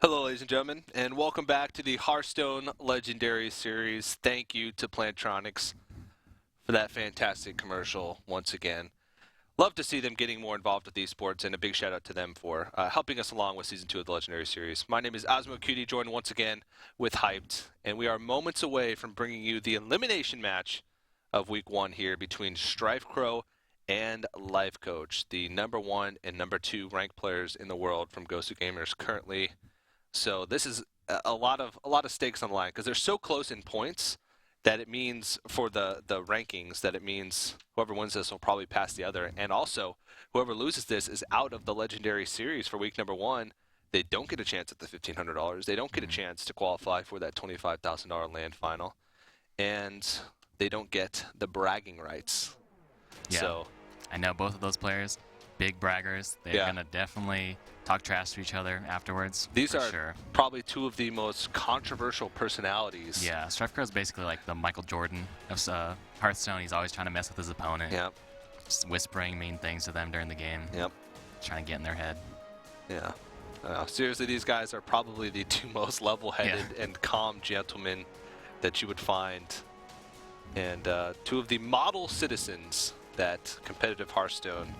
Hello, ladies and gentlemen, and welcome back to the Hearthstone Legendary Series. Thank you to Plantronics for that fantastic commercial once again. Love to see them getting more involved with esports, and a big shout out to them for helping us along with Season 2 of the Legendary Series. My name is Osmo Cutie, joined once again with Hyped, and we are moments away from bringing you the elimination match of Week 1 here between StrifeCro and Lifecoach, the #1 and #2 ranked players in the world from Gosu Gamers currently. So this is a lot of stakes on the line because they're so close in points that it means for the rankings that it means whoever wins this will probably pass the other, and also whoever loses this is out of the Legendary Series for week #1. They don't get a chance at the $1,500. They don't get a chance to qualify for that $25,000 land final, and they don't get the bragging rights. Yeah, so I know both of those players, big braggers. They're gonna definitely talk trash to each other afterwards. These are sure. probably two of the most controversial personalities. Yeah, StrifeCro is basically like the Michael Jordan of Hearthstone. He's always trying to mess with his opponent. Yep. Just whispering mean things to them during the game. Yep. Trying to get in their head. Yeah. Seriously, these guys are probably the two most level-headed and calm gentlemen that you would find, and two of the model citizens that competitive Hearthstone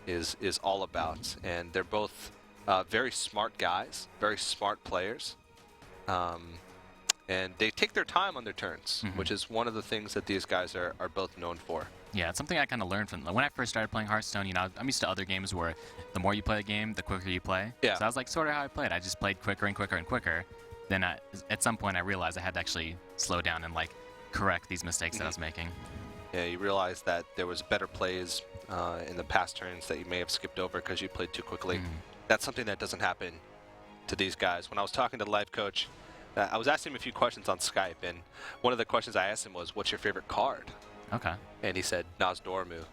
is all about. And they're both very smart guys, very smart players, and they take their time on their turns, which is one of the things that these guys are both known for. Yeah, it's something I kind of learned from when I first started playing Hearthstone. You know, I'm used to other games where the more you play the game, the quicker you play. Yeah. So I was like, sort of how I played. I just played quicker and quicker and quicker. Then at some point, I realized I had to actually slow down and like correct these mistakes that I was making. Yeah, you realize that there was better plays in the past turns that you may have skipped over because you played too quickly. That's something that doesn't happen to these guys. When I was talking to Lifecoach, I was asking him a few questions on Skype, and one of the questions I asked him was, "What's your favorite card?" Okay. And he said, "Nosdormu."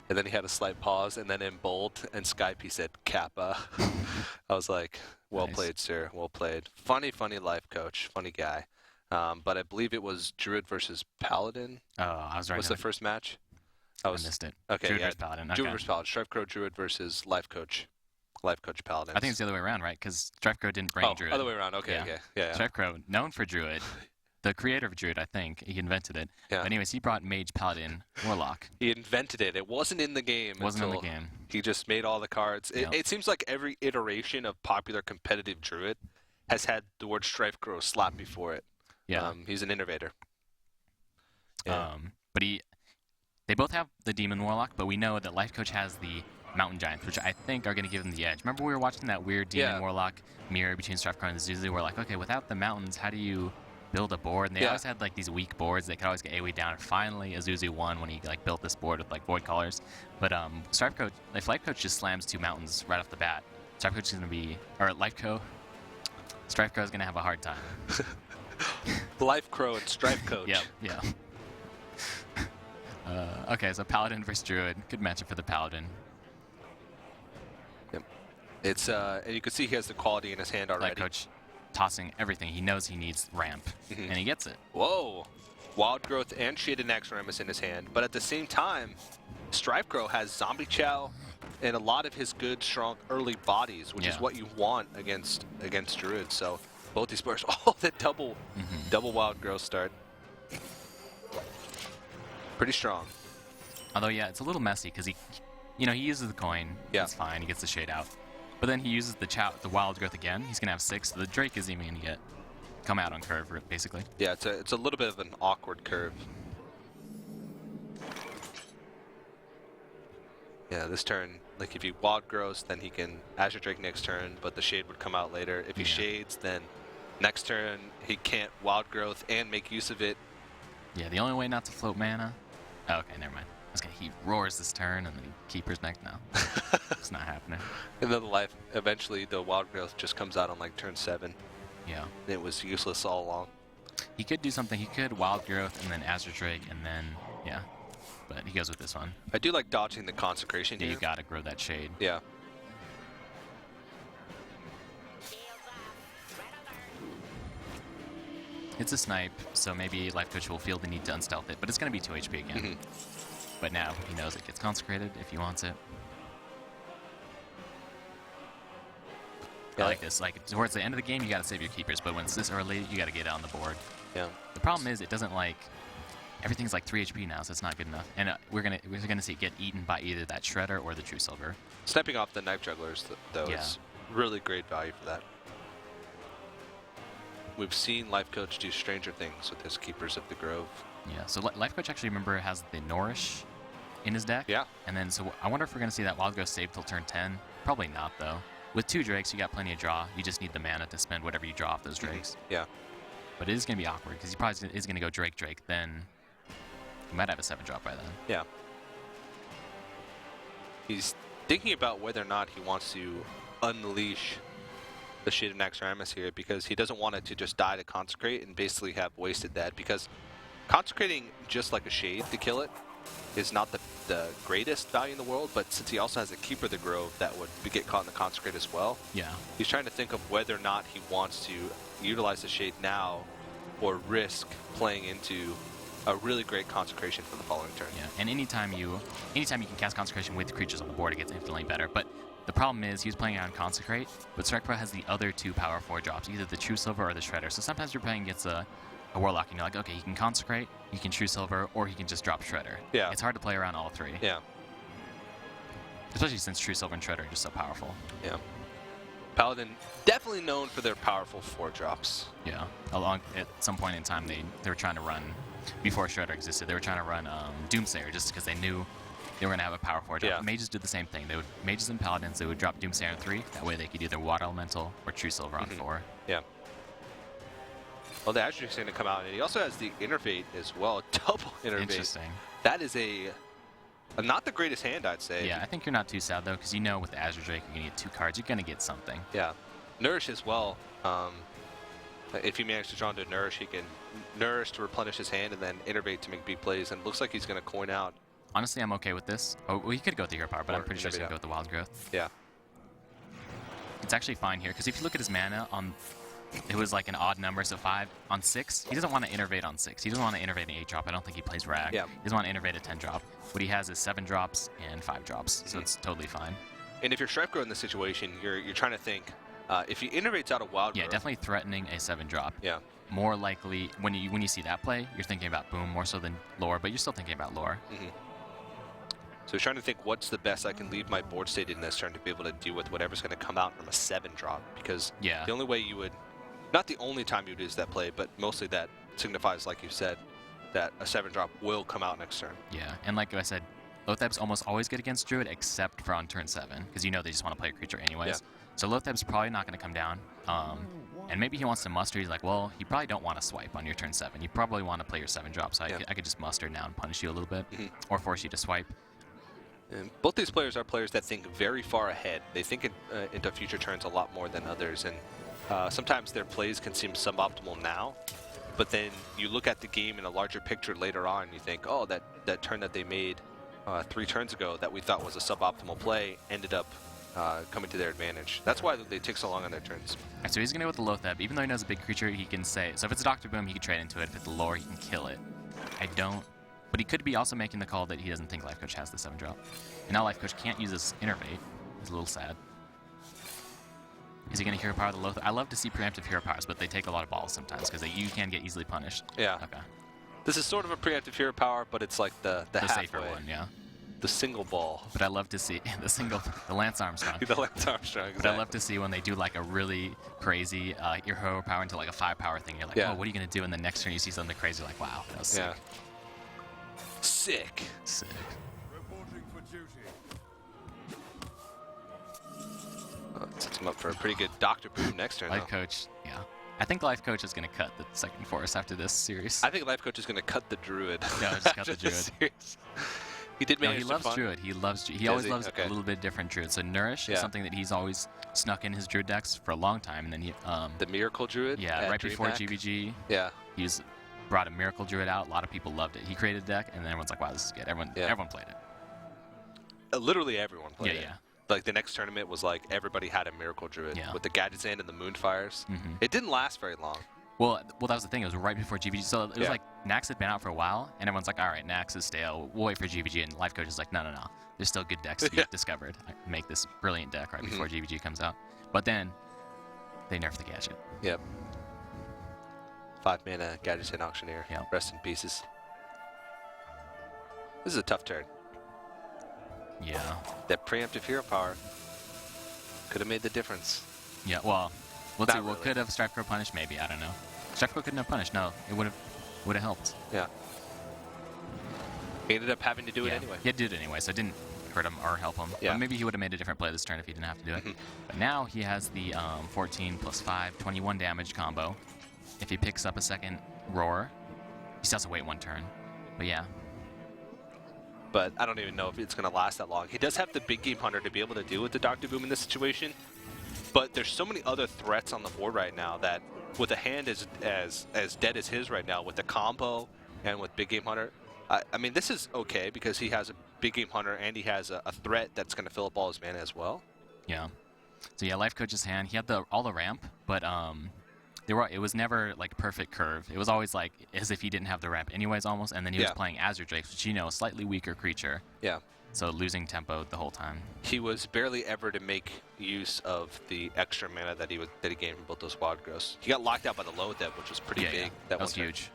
And then he had a slight pause, and then in bold and Skype he said, "Kappa." I was like, well played, sir. Well played. Funny Lifecoach. Funny guy. But I believe it was Druid versus Paladin. Oh, I was right. Was the first match? I missed it. Okay, Druid versus Paladin. Okay. Druid versus Paladin. StrifeCro Druid versus Lifecoach. Lifecoach Paladin. I think it's the other way around, right? Because StrifeCro didn't bring Druid. Other way around. Okay, yeah. StrifeCro, known for Druid. The creator of Druid, I think. He invented it. Yeah. But anyways, he brought Mage, Paladin, Warlock. He invented it. It wasn't in the game. Wasn't in the game. He just made all the cards. It seems like every iteration of popular competitive Druid has had the word StrifeCro slapped before it. Yeah. He's an innovator. Yeah. But they both have the Demon Warlock, but we know that Lifecoach has the Mountain Giants, which I think are going to give them the edge. Remember we were watching that weird Demon Warlock mirror between StrifeCro and Zuzu? We're like, okay, without the mountains, how do you build a board? And they always had like these weak boards. They could always get AoE down. And finally, Azuzu won when he like built this board with like Void Callers. But StrifeCro, if Lifecoach just slams 2 mountains right off the bat, StrifeCoach is going to be, or StrifeCro is going to have a hard time. Lifecrow and StrifeCoach. Yeah. Okay, so Paladin versus Druid. Good matchup for the Paladin. Yep. It's and you can see he has the quality in his hand already. Lifecoach tossing everything. He knows he needs ramp, and he gets it. Whoa. Wild Growth and Shaded Naxxramas in his hand, but at the same time, StrifeCro has Zombie Chow and a lot of his good, strong early bodies, which is what you want against Druid. So both these players, the double Wild Growth start. Pretty strong. Although, yeah, it's a little messy because he uses the coin. Yeah. It's fine. He gets the shade out. But then he uses the Wild Growth again. He's going to have 6. So the Drake isn't even going to come out on curve, basically. Yeah, it's a little bit of an awkward curve. Yeah, this turn, like if he Wild Growths, then he can Azure Drake next turn, but the shade would come out later. If he shades, then next turn he can't Wild Growth and make use of it. Yeah, the only way not to float mana. Oh, okay, never mind. He roars this turn and then he keepers next now. It's not happening. And then eventually the Wild Growth just comes out on like turn 7. Yeah. It was useless all along. He could do something. He could Wild Growth and then Azure Drake and then, but he goes with this one. I do like dodging the Consecration here. You gotta grow that shade. Yeah. It's a snipe, so maybe Lifecoach will feel the need to unstealth it, but it's gonna be 2 HP again. But now he knows it gets consecrated if he wants it. I like this. Like, towards the end of the game, you got to save your keepers, but when it's this early, you got to get it on the board. Yeah. The problem is it doesn't like... Everything's like 3 HP now, so it's not good enough. And we're gonna see it get eaten by either that Shredder or the True Silver. Sniping off the Knife Jugglers, though, is really great value for that. We've seen Lifecoach do stranger things with his Keepers of the Grove. Yeah, so Lifecoach actually, remember, has the Nourish in his deck. Yeah. And then, so I wonder if we're going to see that Wild Growth save till turn 10. Probably not, though. With 2 Drakes, you got plenty of draw. You just need the mana to spend whatever you draw off those Drakes. Yeah. But it is going to be awkward, because he probably is going to go Drake, then he might have a 7-drop by then. Yeah. He's thinking about whether or not he wants to unleash the Shade of Naxxramas here, because he doesn't want it to just die to Consecrate and basically have wasted that, because consecrating just like a Shade to kill it is not the greatest value in the world, but since he also has a Keeper of the Grove that would get caught in the Consecrate as well, he's trying to think of whether or not he wants to utilize the Shade now or risk playing into a really great Consecration for the following turn. Yeah, and anytime you can cast Consecration with creatures on the board, it gets infinitely better. But the problem is he was playing on Consecrate, but StrifeCro has the other 2 power 4 drops, either the True Silver or the Shredder. So sometimes you're playing against a Warlock and you're like, okay, he can Consecrate, he can True Silver, or he can just drop Shredder. Yeah. It's hard to play around all 3. Yeah. Especially since True Silver and Shredder are just so powerful. Yeah. Paladin, definitely known for their powerful 4 drops. Yeah. At some point in time, they were trying to run, before Shredder existed, they were trying to run Doomsayer just because they knew they were going to have a power 4 drop. Yeah. Mages did the same thing. Mages and Paladins, they would drop Doomsayer on 3. That way they could either Water Elemental or True Silver on 4. Yeah. Well, the Azure is going to come out, and he also has the Innervate as well, double Innervate. Interesting. That is not the greatest hand, I'd say. Yeah, I think you're not too sad, though, because you know with the Azure Drake, you're going to get 2 cards. You're going to get something. Yeah. Nourish as well. If you manage to draw into Nourish, he can Nourish to replenish his hand and then Innervate to make big plays, and it looks like he's going to coin out. Honestly, I'm okay with this. Oh, well, he could go with the Hero Power, but I'm pretty sure he's going to go with the Wild Growth. Yeah. It's actually fine here, because if you look at his mana on... It was like an odd number, so 5 on 6. He doesn't want to Innervate on 6. He doesn't want to Innervate an 8-drop. I don't think he plays Rag. Yeah. He doesn't want to Innervate a 10-drop. What he has is 7 drops and 5 drops, so it's totally fine. And if you're StrifeCro in this situation, you're trying to think, if he Innervates out of Wild Growth... Yeah, definitely threatening a 7-drop. Yeah. More likely, when you see that play, you're thinking about Boom more so than Lore, but you're still thinking about Lore. So he's trying to think, what's the best I can leave my board state in this turn to be able to deal with whatever's going to come out from a 7-drop, because the only way you would... Not the only time you'd use that play, but mostly that signifies, like you said, that a 7-drop will come out next turn. Yeah, and like I said, Lotheb's almost always good against Druid, except for on turn 7, because you know they just want to play a creature anyways. Yeah. So Lotheb's probably not going to come down. And maybe he wants to muster. He's like, well, you probably don't want to swipe on your turn 7. You probably want to play your 7-drop, so I could just muster now and punish you a little bit, or force you to swipe. And both these players are players that think very far ahead. They think into future turns a lot more than others, and sometimes their plays can seem suboptimal now, but then you look at the game in a larger picture later on, and you think, oh, that turn that they made 3 turns ago that we thought was a suboptimal play ended up coming to their advantage. That's why they take so long on their turns. Right, so he's going to go with the Lotheb. Even though he knows a big creature, he can say, so if it's a Dr. Boom, he can trade into it. If it's a Lore, he can kill it. I don't, but he could be also making the call that he doesn't think Lifecoach has the 7-drop. And now Lifecoach can't use this Innervate. He's a little sad. Is he going to Hero Power the Lotheb? I love to see preemptive Hero Powers, but they take a lot of balls sometimes because you can get easily punished. Yeah. Okay. This is sort of a preemptive Hero Power, but it's like the safer one, yeah. The single ball. But I love to see the Lance Armstrong. The Lance Armstrong, exactly. But I love to see when they do like a really crazy Hero Power into like a 5-power thing. You're like, oh, what are you going to do? And the next turn you see something crazy, like, wow, that was sick. Yeah. Sick. Sick. Sets him up for a pretty good Dr. Boom next turn. Lifecoach, yeah. I think Lifecoach is going to cut the second forest after this series. I think Lifecoach is going to cut the Druid. Yeah, just cut the Druid. He did manage he loves Druid. He loves Druid. He always loves a little bit different Druid. So Nourish is something that he's always snuck in his Druid decks for a long time. And then he the Miracle Druid? Yeah, right before GVG. Yeah. He's brought a Miracle Druid out. A lot of people loved it. He created a deck, and then everyone's like, wow, this is good. Everyone played it. Literally everyone played it. Yeah. Like the next tournament was like everybody had a Miracle Druid with the Gadgetzan and the Moonfires. It didn't last very long. Well, that was the thing. It was right before GVG. So it was like Nax had been out for a while, and everyone's like, all right, Nax is stale. We'll wait for GVG. And Lifecoach is like, no. There's still good decks to be discovered. I make this brilliant deck right before GVG comes out. But then They nerfed the gadget. Yep. 5 mana Gadget and Auctioneer. Yep. Rest in pieces. This is a tough turn. Yeah. That preemptive hero power could have made the difference. Yeah, well, we'll Not see. Well, really. could have StrifeCro punished? Maybe. I don't know. StrifeCro couldn't have punished. No, it would have helped. Yeah. He ended up having to do it Yeah. anyway. He had to do it anyway, so it didn't hurt him or help him. Yeah. But maybe he would have made a different play this turn if he didn't have to do it. But now he has the 14 plus 5, 21 damage combo. If he picks up a second roar, he still has to wait 1 turn. But yeah. But I don't even know if it's going to last that long. He does have the big game hunter to be able to deal with the Dr. Boom in this situation. But there's so many other threats on the board right now that with a hand as dead as his right now, with the combo and with big game hunter, I mean, this is okay because he has a big game hunter and he has a threat that's going to fill up all his mana as well. Yeah. So yeah, Lifecoach's hand, he had all the ramp, but it was never like perfect curve. It was always like as if he didn't have the ramp anyways almost, and then he was playing Azure Drakes, which a slightly weaker creature. Yeah. So losing tempo the whole time. He was barely ever to make use of the extra mana that he gained from both those wild growths. He got locked out by the low depth, which was pretty big. Yeah. That was huge.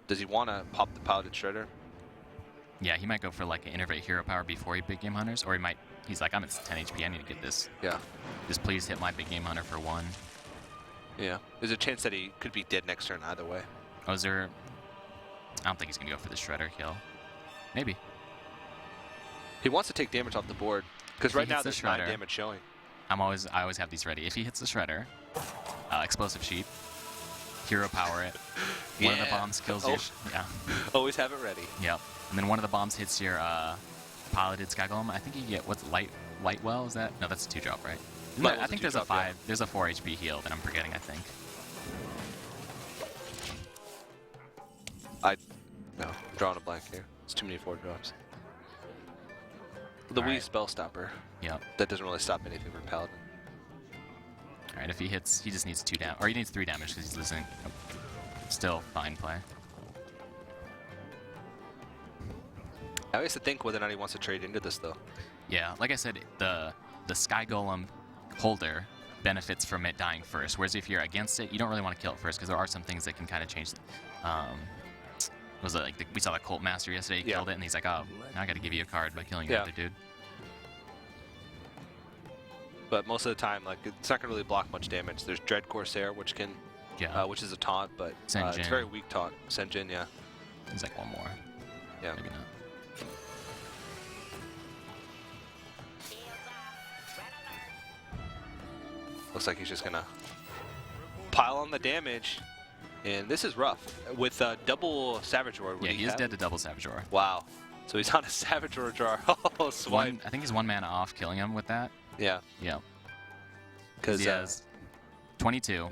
Does he want to pop the Piloted Shredder? Yeah, he might go for like an Innervate Hero Power before he big game hunters, or he's like, I'm at 10 HP, I need to get this. Yeah. Just please hit my big game hunter for 1. Yeah. There's a chance that he could be dead next turn either way. Oh, is there... I don't think he's going to go for the Shredder kill. Maybe. He wants to take damage off the board, because right now there's 9 Shredder, damage showing. I always have these ready. If he hits the Shredder, Explosive Sheep, Hero Power it, one of the bombs kills your... Yeah. Always have it ready. Yep. And then one of the bombs hits your Piloted Sky Golem. I think you get, what's Lightwell? Is that? No, that's a 2-drop, right? I think there's a 5. Yeah. There's a 4 HP heal that I'm forgetting, I think. No, I'm drawing a blank here. It's too many 4-drops. The Wii Spell Stopper. Yep. That doesn't really stop anything from Paladin. Alright, if he hits, he just needs 2 damage. Or he needs 3 damage because he's losing. Still fine play. I always have to think whether or not he wants to trade into this, though. Yeah, like I said, the Sky Golem holder benefits from it dying first, whereas if you're against it, you don't really want to kill it first because there are some things that can kind of change. Was it like we saw the Cult Master yesterday? He killed it, and he's like, "Oh, now I got to give you a card by killing your other dude." But most of the time, like it's not gonna really block much damage. There's Dread Corsair, which can, which is a taunt, but it's very weak taunt. Senjin, yeah. He's like one more. Yeah. Maybe not. Looks like he's just gonna pile on the damage, and this is rough. With double Savage Roar, yeah, he is dead to double Savage Roar. Wow. So he's on a Savage Roar jar. Oh, swipe. I think he's 1 mana off killing him with that. Yeah. Yeah. Because he has 22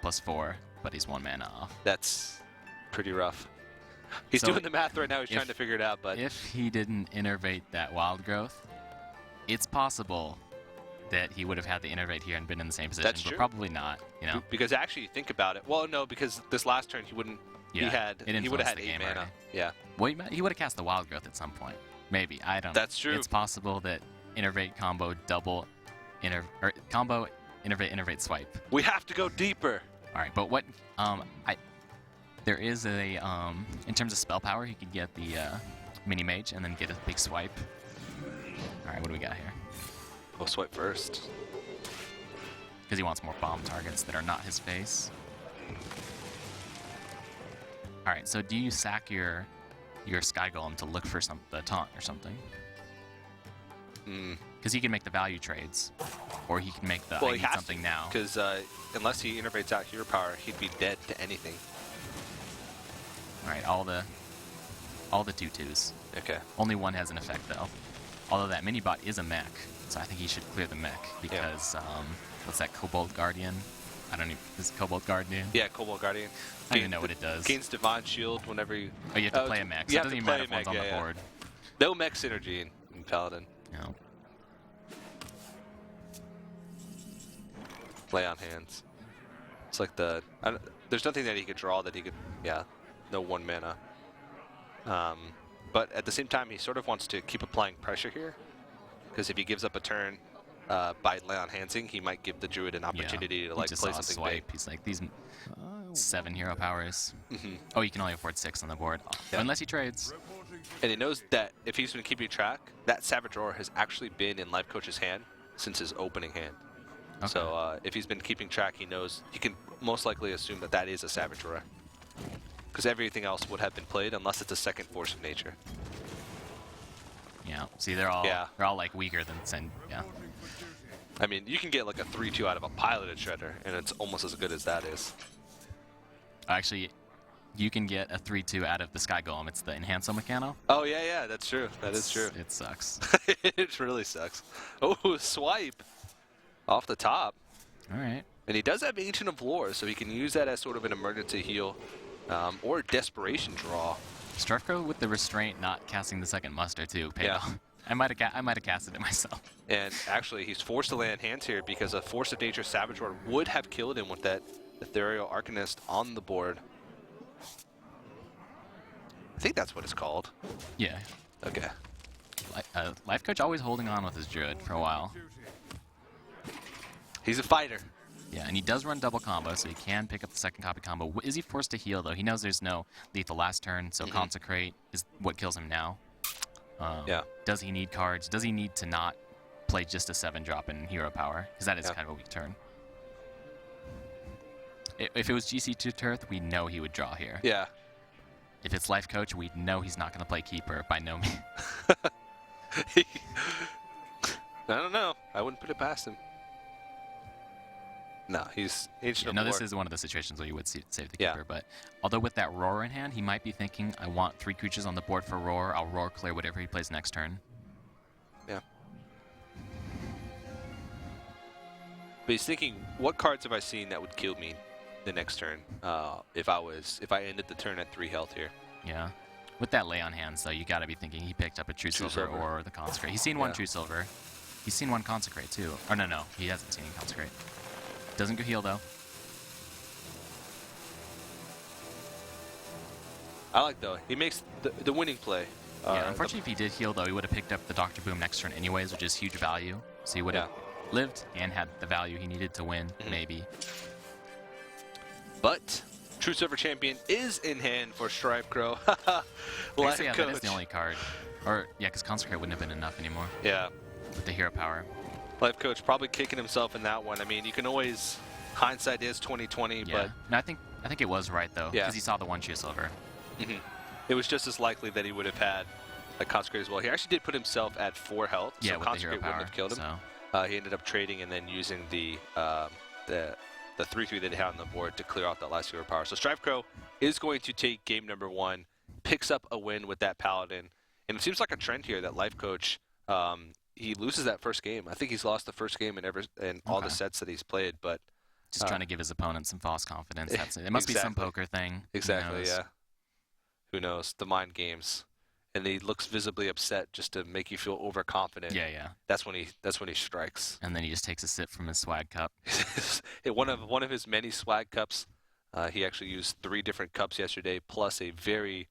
plus 4, but he's 1 mana off. That's pretty rough. He's doing the math right now. He's trying to figure it out. But if he didn't innervate that Wild Growth, it's possible that he would have had the innervate here and been in the same position. That's but true. Probably not. You know. Because actually, think about it. Well, no, because this last turn he wouldn't. Yeah. He would have had 8 mana. Already. Yeah. Well, he would have cast the Wild Growth at some point. Maybe. I don't know. That's true. It's possible that innervate combo double combo innervate swipe. We have to go deeper. All right, but what there is a in terms of spell power, he could get the mini mage and then get a big swipe. All right, what do we got here? We'll swipe first. Because he wants more bomb targets that are not his face. All right, so do you sack your Sky Golem to look for the taunt or something? Because he can make the value trades, or he can make the I need something now. Because unless he innervates out hero power, he'd be dead to anything. All right, all the 2/2s. Okay. Only one has an effect though. Although that mini bot is a mech, so I think he should clear the mech because what's that, Kobold Guardian? I don't even. Is it Kobold Guardian? Yeah, Kobold Guardian. I don't even know what it does. Gains Divine Shield whenever you. Oh, you have to play a mech. So it doesn't even matter if one's on the board. No mech synergy in Paladin. No. Play on hands. It's like there's nothing that he could draw that he could. Yeah. No 1 mana. but at the same time, he sort of wants to keep applying pressure here, because if he gives up a turn by lay on handsing, he might give the Druid an opportunity to like play something big. He's like, these 7 hero powers. Mm-hmm. Oh, you can only afford 6 on the board, unless he trades. And he knows that if he's been keeping track, that Savage Roar has actually been in Lifecoach's hand since his opening hand. Okay. So if he's been keeping track, he knows he can most likely assume that that is a Savage Roar, because everything else would have been played unless it's a second Force of Nature. Yeah. See, they're all like weaker than Sen. Yeah. I mean, you can get like a 3-2 out of a piloted Shredder, and it's almost as good as that is. Actually, you can get a 3-2 out of the Sky Golem. It's the Enhancer Mechano. Oh, yeah, that's true. That is true. It sucks. It really sucks. Oh, swipe off the top. All right. And he does have Ancient of Lore, so he can use that as sort of an emergency heal or desperation draw. StrifeCro with the Restraint not casting the second muster, too, paid off. I might have casted it myself. And actually, he's forced to land hands here because a Force of Nature Savage Roar would have killed him with that Ethereal Arcanist on the board. I think that's what it's called. Yeah. Okay. Lifecoach always holding on with his Druid for a while. He's a fighter. Yeah, and he does run double combo, so he can pick up the second copy combo. Is he forced to heal, though? He knows there's no lethal last turn, so Consecrate is what kills him now. Does he need cards? Does he need to not play just a 7-drop in hero power? Because that is kind of a weak turn. If it was GC2 Turth, we know he would draw here. Yeah. If it's Lifecoach, we know he's not going to play Keeper by no means. I don't know. I wouldn't put it past him. No, he's Ancient of Lore. No, this is one of the situations where you would save the Keeper, but although with that Roar in hand, he might be thinking, I want 3 creatures on the board for Roar. I'll Roar clear whatever he plays next turn. Yeah. But he's thinking, what cards have I seen that would kill me the next turn if I ended the turn at 3 health here? Yeah. With that lay on hands, though, you got to be thinking he picked up a True Silver or the Consecrate. He's seen one True Silver. He's seen one Consecrate, too. Or no, he hasn't seen any Consecrate. Doesn't go heal, though. I like, though. He makes the winning play. Yeah, unfortunately, if he did heal, though, he would have picked up the Dr. Boom next turn anyways, which is huge value. So he would have lived and had the value he needed to win, maybe. But True Silver Champion is in hand for StrifeCro. Yeah, that is the only card. Or, yeah, because Consecrate wouldn't have been enough anymore. Yeah. With the hero power. Lifecoach probably kicking himself in that one. I mean, you can always hindsight is 2020, but no, I think it was right though, because he saw the one True Silver. It was just as likely that he would have had a Consecrate as well. He actually did put himself at 4 health, so Consecrate wouldn't have killed him. He ended up trading and then using the 3/3 that he had on the board to clear out that last hero power. So StrifeCro is going to take game number 1, picks up a win with that Paladin, and it seems like a trend here that Lifecoach. He loses that first game. I think he's lost the first game in all the sets that he's played, but just trying to give his opponent some false confidence. That's it. It must be some poker thing. Exactly. Yeah. Who knows? The mind games, and he looks visibly upset just to make you feel overconfident. Yeah. That's when he strikes. And then he just takes a sip from his swag cup. one of his many swag cups. He actually used 3 different cups yesterday, plus a very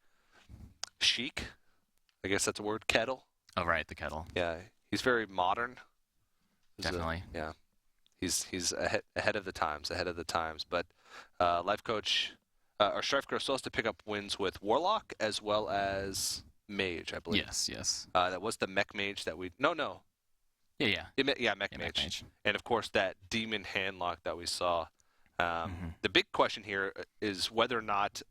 chic, I guess that's a word, kettle. Oh right, the kettle. Yeah. He's very modern. Definitely. He's ahead of the times. But Lifecoach or StrifeCro still has to pick up wins with Warlock as well as Mage, I believe. Yes. That was the Mech Mage that we. No. Yeah. Mech Mage. And of course that Demon Handlock that we saw. The big question here is whether or not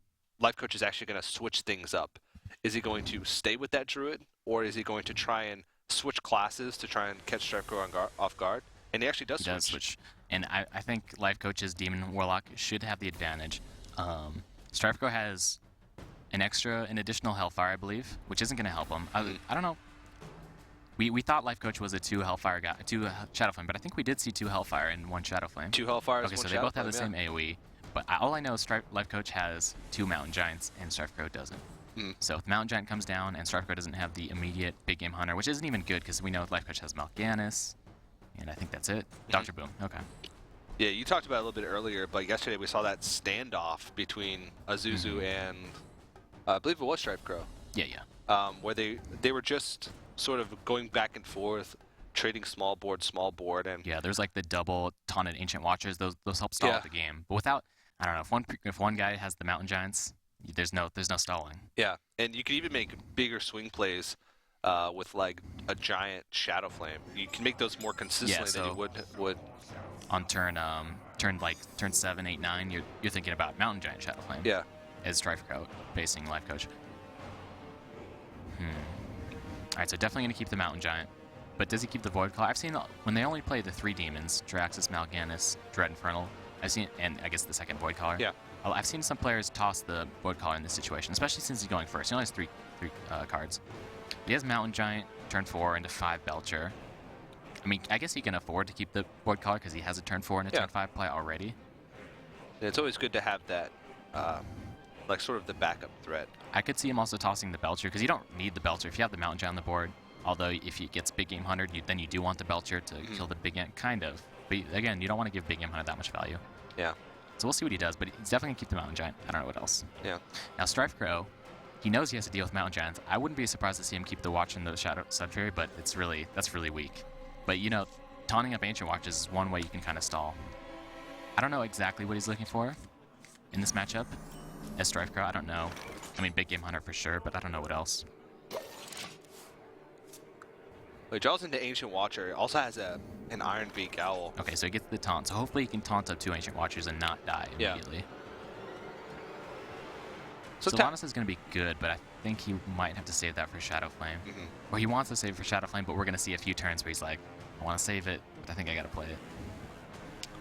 Lifecoach is actually going to switch things up. Is he going to stay with that Druid, or is he going to try and switch classes to try and catch StrifeCro off guard? And he actually does switch. And I think Lifecoach's Demon Warlock should have the advantage. StrifeCro has an additional Hellfire, I believe, which isn't going to help him. I don't know. We thought Lifecoach was a 2 Hellfire guy, 2 Shadowflame, but I think we did see 2 Hellfire and 1 Shadowflame. 2 Hellfires, okay, so they both have the same AoE. But all I know is Lifecoach has 2 Mountain Giants and StrifeCro doesn't. So if Mountain Giant comes down and StrifeCro doesn't have the immediate big game hunter, which isn't even good because we know Lifecoach has Mal'Ganis, and I think that's it. Dr. Boom. Okay. Yeah, you talked about it a little bit earlier, but yesterday we saw that standoff between Azuzu and I believe it was StrifeCro. Yeah. where they were just sort of going back and forth, trading small board, and Yeah, there's like the double taunted Ancient Watchers. Those help stall the game. But without, I don't know, if one guy has the Mountain Giants, there's no stalling. yeah, and you can even make bigger swing plays with like a giant Shadow Flame. You can make those more consistently than you would on turn 7, 8, 9. You're thinking about Mountain Giant Shadow Flame. Yeah. As StrifeCro facing Lifecoach. All right, so definitely going to keep the Mountain Giant. But does he keep the Void Caller? I've seen when they only play the 3 demons, Jiraxxus, Mal'Ganis, Dread Infernal. I've seen, and I guess the second Void Caller. Yeah. I've seen some players toss the Void Caller in this situation, especially since he's going first. He only has three cards. He has Mountain Giant, turn 4 into 5 Belcher. I mean, I guess he can afford to keep the Void Caller because he has a turn 4 and a turn 5 play already. Yeah, it's always good to have that, like sort of the backup threat. I could see him also tossing the Belcher because you don't need the Belcher if you have the Mountain Giant on the board. Although if he gets Big Game Hunter, then you do want the Belcher to kill the Big Game, kind of. But again, you don't want to give Big Game Hunter that much value. Yeah. So we'll see what he does, but he's definitely going to keep the Mountain Giant. I don't know what else. Yeah. Now, StrifeCro, he knows he has to deal with Mountain Giants. I wouldn't be surprised to see him keep the Watch and the Shadow Subfury, but that's really weak. But, you know, taunting up Ancient Watches is one way you can kind of stall. I don't know exactly what he's looking for in this matchup as StrifeCro. I don't know. I mean, Big Game Hunter for sure, but I don't know what else. He draws into Ancient Watcher. Also has an Iron Beak Owl. Okay, so he gets the taunt. So hopefully he can taunt up 2 Ancient Watchers and not die immediately. So Sylvanas is going to be good, but I think he might have to save that for Shadow Flame. Or he wants to save it for Shadow Flame, but we're going to see a few turns where he's like, I want to save it, but I think I got to play it.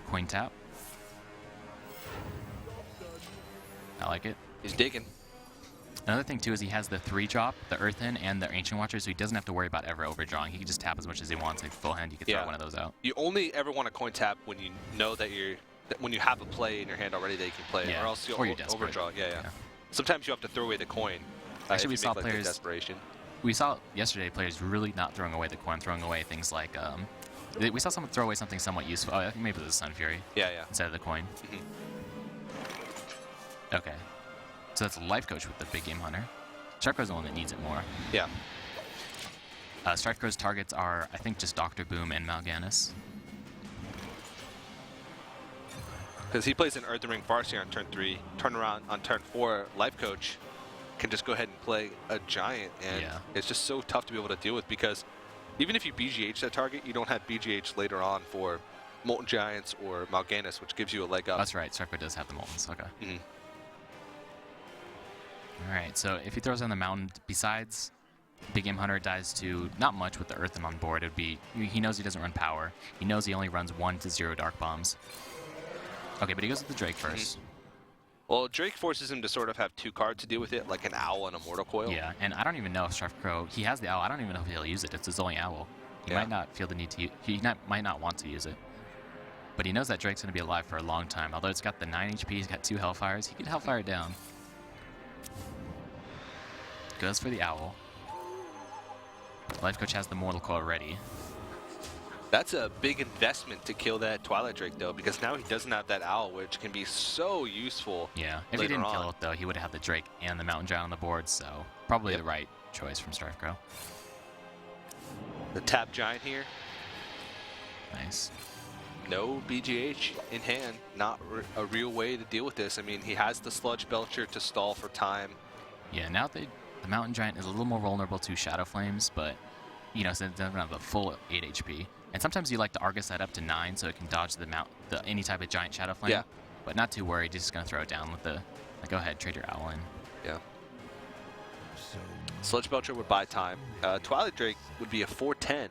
Coin tap. I like it. He's digging. Another thing, too, is he has the 3-drop, the Earthen, and the Ancient Watcher, so he doesn't have to worry about ever overdrawing. He can just tap as much as he wants. Like full hand, you can throw one of those out. You only ever want to coin tap when you know that when you have a play in your hand already that you can play, or else you'll overdraw. Yeah. Sometimes you have to throw away the coin. Actually, we saw players. Desperation. We saw yesterday players really not throwing away the coin, throwing away things like. We saw someone throw away something somewhat useful. Oh, I think maybe it was Sun Fury. Yeah. Instead of the coin. Okay. So that's Lifecoach with the Big Game Hunter. StrifeCro's the one that needs it more. Yeah. StrifeCro's targets are, I think, just Dr. Boom and Mal'Ganis. Because he plays an Earthen Ring Farseer on turn 3, turn around on turn 4, Lifecoach can just go ahead and play a Giant, and it's just so tough to be able to deal with because even if you BGH that target, you don't have BGH later on for Molten Giants or Mal'Ganis, which gives you a leg up. That's right, StrifeCro does have the Moltens, okay. Alright, so if he throws on the Mountain, besides Big Game Hunter dies to not much with the Earthen on board, it would be, he knows he doesn't run power. He knows he only runs 1 to 0 Dark Bombs. Okay, but he goes with the Drake first. Well, Drake forces him to sort of have 2 cards to deal with it, like an Owl and a Mortal Coil. Yeah, and I don't even know if StrifeCro, he has the Owl, I don't even know if he'll use it. It's his only Owl. He might not feel the need to, might not want to use it. But he knows that Drake's going to be alive for a long time. Although it's got the 9 HP, he's got 2 Hellfires, he can Hellfire it down. Goes for the Owl. Lifecoach has the Mortal Coil ready. That's a big investment to kill that Twilight Drake, though, because now he doesn't have that Owl, which can be so useful. Yeah, if he didn't kill it, though, he would have the Drake and the Mountain Giant on the board, so probably the right choice from StrifeCro. The tap Giant here. Nice. No BGH in hand. Not a real way to deal with this. I mean, he has the Sludge Belcher to stall for time. Yeah, now the Mountain Giant is a little more vulnerable to Shadow Flames, but, you know, since it doesn't have the full 8 HP. And sometimes you like to Argus that up to 9 so it can dodge any type of Giant Shadow Flame. Yeah. But not too worried, just going to throw it down with the, like, go ahead, trade your Owl in. Yeah. Sludge Belcher would buy time. Twilight Drake would be a 4/10.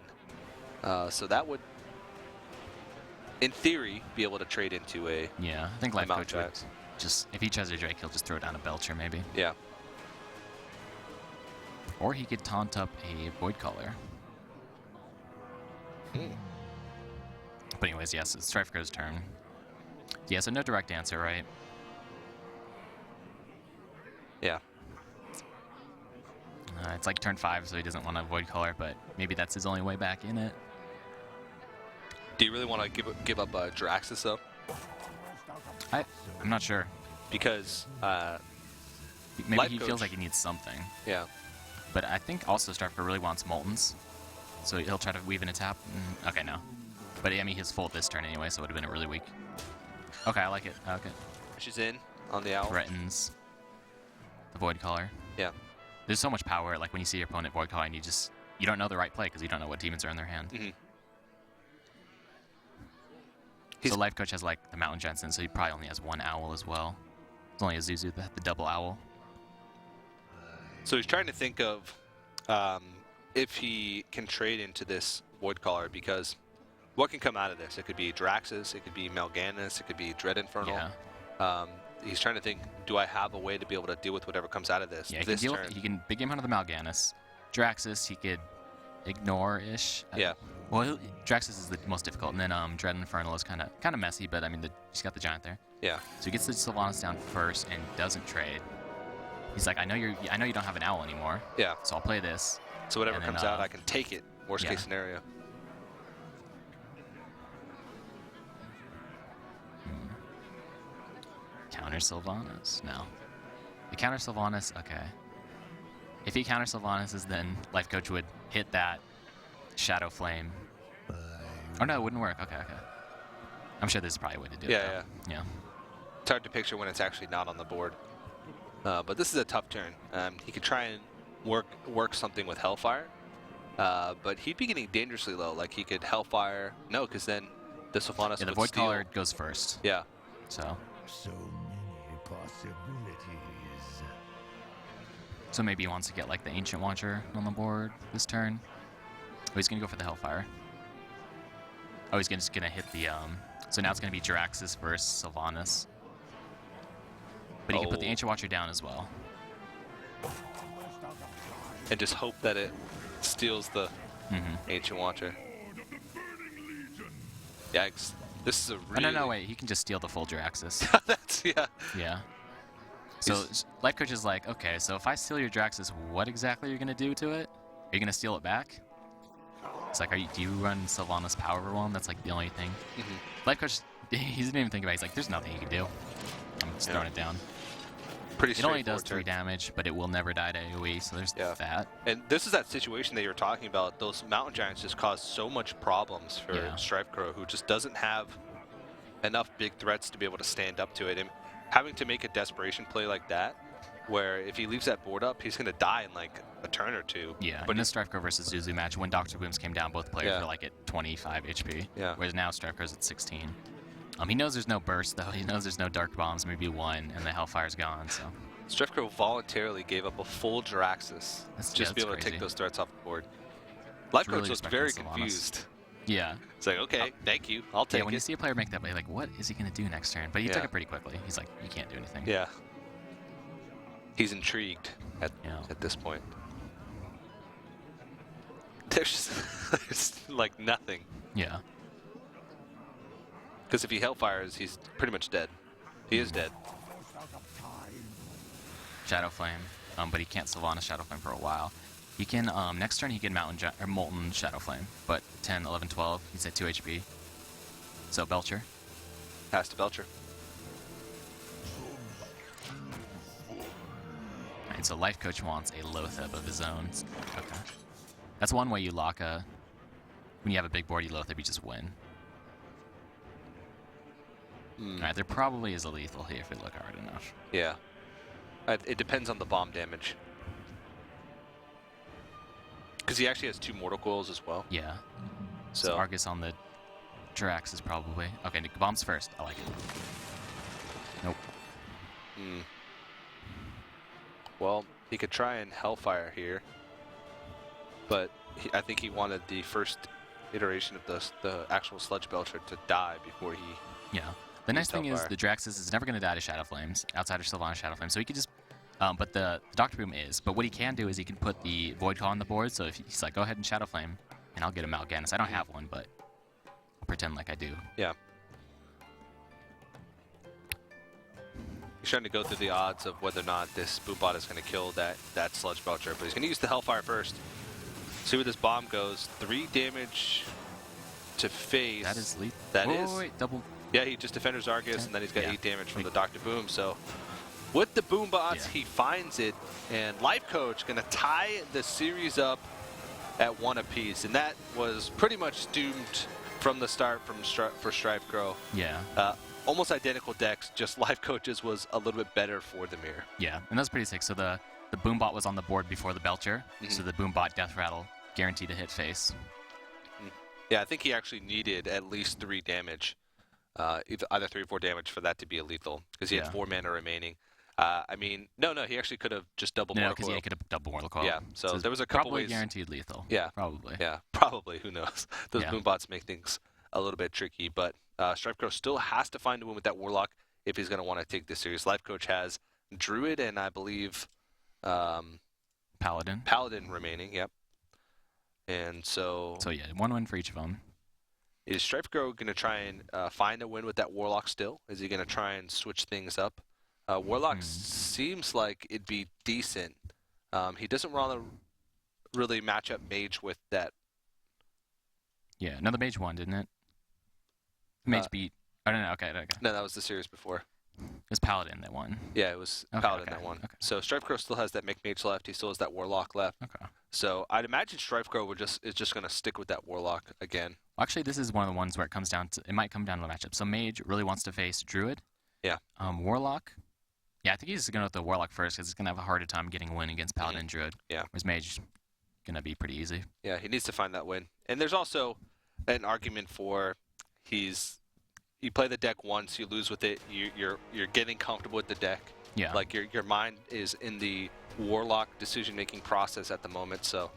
So that would, in theory, be able to trade into a Yeah, I think Lifecoach would just, if he tries a Drake, he'll just throw down a Belcher maybe. Yeah. Or he could taunt up a Void Caller. But anyways, yes, it's StrifeCro's turn. Yeah, so no direct answer, right? Yeah. It's like turn 5, so he doesn't want a Void Caller, but maybe that's his only way back in it. Do you really want to give up Jiraxxus, though? I'm not sure. Because maybe he feels like he needs something. Yeah. But I think also StrifeCro really wants Moltons, so he'll try to weave in a tap. Okay, no. But I mean, he's full this turn anyway, so it would have been a really weak. Okay, I like it. Okay. She's in on the owl. Threatens the Void Caller. Yeah. There's so much power, like when you see your opponent Void Caller and you don't know the right play because you don't know what demons are in their hand. So Lifecoach has like the Mountain Jensen, so he probably only has one owl as well. It's only a Zuzu, the double owl. So he's trying to think of if he can trade into this Void Caller, because what can come out of this? It could be Draxus, it could be Mal'Ganis, it could be Dread Infernal. Yeah. He's trying to think, do I have a way to be able to deal with whatever comes out of this? Yeah, He can big game out of the Mal'Ganis. Draxus, he could ignore-ish. Yeah. Well, Draxus is the most difficult, and then Dread Infernal is kind of messy, but I mean, he's got the giant there. Yeah. So he gets the Sylvanas down first and doesn't trade. He's like, I know you don't have an owl anymore. Yeah. So I'll play this. So whatever comes out, I can take it. Worst case scenario. Counter Sylvanas? No. The counter Sylvanas, okay. If he counter Sylvanas, then Lifecoach would hit that Shadow Flame. Oh no, it wouldn't work. Okay. I'm sure there's probably a way to do it. Yeah. It's hard to picture when it's actually not on the board. But this is a tough turn. He could try and work something with Hellfire, but he'd be getting dangerously low. Like he could Hellfire. No, because then the Sylvanas would the Void steal. Caller goes first. Yeah. So many possibilities. So maybe he wants to get like the Ancient Watcher on the board this turn. Oh, he's gonna go for the Hellfire. Oh, he's just gonna hit the so now it's gonna be Draxus versus Sylvanas. But he can put the Ancient Watcher down as well. And just hope that it steals the Ancient Watcher. Yikes. This is a really... Oh, no, wait. He can just steal the full Draxus. Yeah. Yeah. So Lifecoach is like, okay, so if I steal your Draxus, what exactly are you going to do to it? Are you going to steal it back? It's like, do you run Sylvanas Power Overwhelm? That's like the only thing. Lifecoach, he didn't even think about it. He's like, there's nothing he can do. I'm just throwing it down. Pretty it only does 3 damage, but it will never die to AoE, so there's that. And this is that situation that you were talking about. Those Mountain Giants just cause so much problems for StrifeCro, who just doesn't have enough big threats to be able to stand up to it. And having to make a desperation play like that, where if he leaves that board up, he's going to die in like a turn or two. Yeah, but in the StrifeCro versus Zuzu match, when Dr. Booms came down, both players were like at 25 HP. Yeah. Whereas now StrifeCro's at 16. He knows there's no burst, though. He knows there's no Dark Bombs, maybe one, and the Hellfire's gone, so... StrifeCro voluntarily gave up a full Draxus just to be able to take those threats off the board. Lifecoach really was very confused. Yeah. It's like, okay, thank you, I'll take it. Yeah, when you see a player make that play, like, what is he going to do next turn? But he took it pretty quickly. He's like, you can't do anything. Yeah. He's intrigued at this point. There's like nothing. Yeah. Because if he Hellfires, he's pretty much dead. He is dead. Shadow Flame, but he can't Sylvanas Shadow Flame for a while. He can, next turn he can Molten Shadow Flame, but 10, 11, 12, he's at 2 HP. So Belcher. Has to Belcher. Alright, so Lifecoach wants a Loatheb of his own. Okay. That's one way you lock a... When you have a big board, you Loatheb, you just win. Alright, there probably is a lethal here if we look hard enough. Yeah. It depends on the bomb damage. Because he actually has 2 Mortal Coils as well. Yeah. So Argus on the Drax is probably... Okay, bombs first. I like it. Nope. Well, he could try and Hellfire here. But I think he wanted the first iteration of the actual Sludge Belcher to die before he... Yeah. The nice thing is the Draxus is never going to die to Shadow Flames, outside of Sylvanas Shadow Flames, so he could just... but the Dr. Boom is. But what he can do is he can put the Void Call on the board, so if he's like, go ahead and Shadow Flame, and I'll get a Mal'Ganis. I don't have one, but I'll pretend like I do. Yeah. He's trying to go through the odds of whether or not this Bootbot is going to kill that Sludge Belcher, but he's going to use the Hellfire first. See where this bomb goes. 3 damage to face. That is lethal. That wait, double... Yeah, he just Defender's Argus, and then he's got 8 damage from the Dr. Boom, so With the boom bots, Yeah. he finds it, and Lifecoach going to tie the series up at 1 apiece, and that was pretty much doomed from the start for StrifeCro. Yeah. Almost identical decks, just Lifecoach's was a little bit better for the mirror. Yeah, and that's pretty sick. So the Boombot was on the board before the Belcher, so the Boombot Death Rattle guaranteed to hit face. Yeah, I think he actually needed at least 3 damage, either 3 or 4 damage for that to be a lethal, because he had 4 mana remaining. I mean, no, he actually could have just double Mortal because Coil. he could have double Mortal Coil. Yeah, so there was a couple probably ways. guaranteed lethal. Yeah, probably. Yeah, probably. Who knows? Those Yeah. boombots make things a little bit tricky, but StrifeCro still has to find a win with that Warlock if he's going to want to take this series. Lifecoach has Druid and I believe Paladin remaining. Yep. And so yeah, 1 win for each of them. is StrifeCro going to try and find a win with that Warlock still? Is he going to try and switch things up? Warlock seems like it'd be decent. He doesn't want to really match up Mage with that. Yeah, no, the Mage won, didn't it? Mage beat. Oh, no, okay. No, that was the series before. It was Paladin that won. Yeah, it was Paladin that won. Okay. So StrifeCro still has that Mage left. He still has that Warlock left. Okay. So I'd imagine StrifeCro is just going to stick with that Warlock again. Actually, this is one of the ones where it might come down to the matchup. So Mage really wants to face Druid. Yeah. Warlock. Yeah, I think he's going to go with the Warlock first because he's going to have a harder time getting a win against Paladin and Druid. Yeah. Whereas Mage going to be pretty easy. Yeah, he needs to find that win. And there's also an argument for you play the deck once, you lose with it, you're getting comfortable with the deck. Yeah. Like your mind is in the Warlock decision-making process at the moment, so.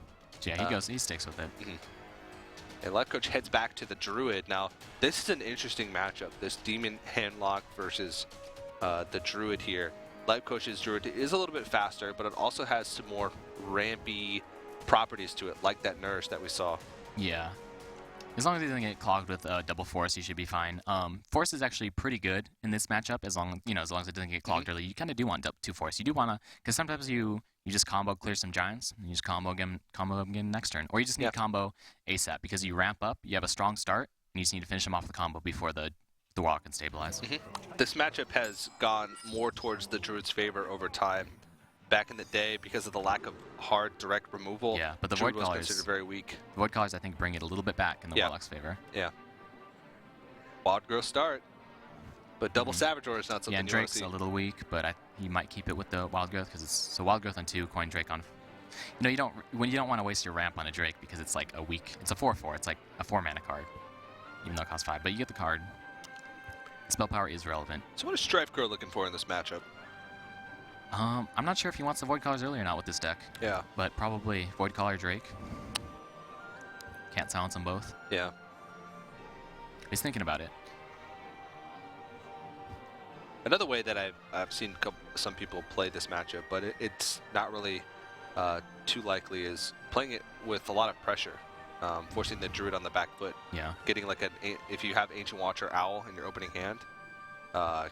Yeah, he sticks with it. And Lifecoach heads back to the Druid. Now, this is an interesting matchup, this Demon Handlock versus the Druid here. Lifecoach's Druid is a little bit faster, but it also has some more rampy properties to it, like that Nourish that we saw. Yeah. As long as he doesn't get clogged with double Force, he should be fine. Force is actually pretty good in this matchup as long as it doesn't get clogged early. You kind of do want 2 Force. You do want to, because sometimes you just combo clear some Giants, and you just combo them again next turn. Or you just need combo ASAP, because you ramp up, you have a strong start, and you just need to finish them off the combo before the Warlock can stabilize. This matchup has gone more towards the Druid's favor over time. Back in the day, because of the lack of hard direct removal, yeah, but the Druid Void was Callers considered very weak. The Void Callers, I think, bring it a little bit back in the Warlock's favor. Yeah. Wild Growth start, but double Savage Order is not something Yeah, and you want Drake's to see. a little weak, but he might keep it with the Wild Growth because it's Wild Growth on 2, coin Drake on. You don't want to waste your ramp on a Drake because it's like it's a 4/4. It's like a 4 mana card, even though it costs 5. But you get the card. Spell power is relevant. So what is StrifeCro looking for in this matchup? I'm not sure if he wants the Void Callers early or not with this deck. Yeah. But probably Void Caller Drake. Can't silence them both. Yeah. He's thinking about it. Another way that I've seen some people play this matchup, but it's not really too likely, is playing it with a lot of pressure, forcing the Druid on the back foot. Yeah. Getting like if you have Ancient Watcher Owl in your opening hand,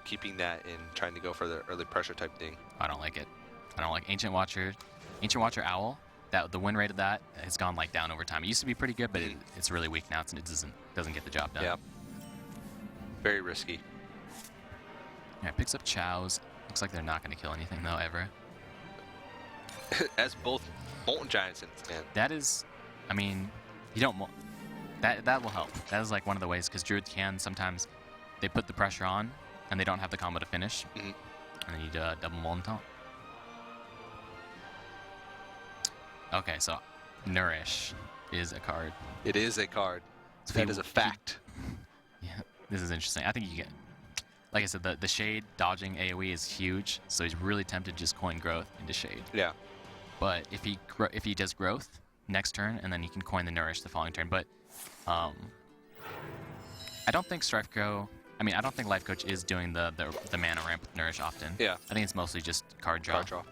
keeping that and trying to go for the early pressure type thing. I don't like it. I don't like Ancient Watcher Owl. The win rate of that has gone down over time. It used to be pretty good, but it's really weak now, and it doesn't get the job done. Yeah. Very risky. Yeah, picks up Chow's. Looks like they're not going to kill anything though ever. As both Molten Giants and that is, I mean, you don't. That will help. That is like one of the ways, because Druid can sometimes they put the pressure on and they don't have the combo to finish, and they need double Molten Taunt. Okay, so Nourish is a card. It is a card. So that is a fact. Yeah, this is interesting. I think you get, like I said, the Shade dodging AoE is huge, so he's really tempted to just coin Growth into Shade. Yeah. But if he does Growth next turn, and then he can coin the Nourish the following turn. But I don't think StrifeCro. I mean, I don't think Lifecoach is doing the mana ramp with Nourish often. Yeah. I think it's mostly just card draw. Card draw.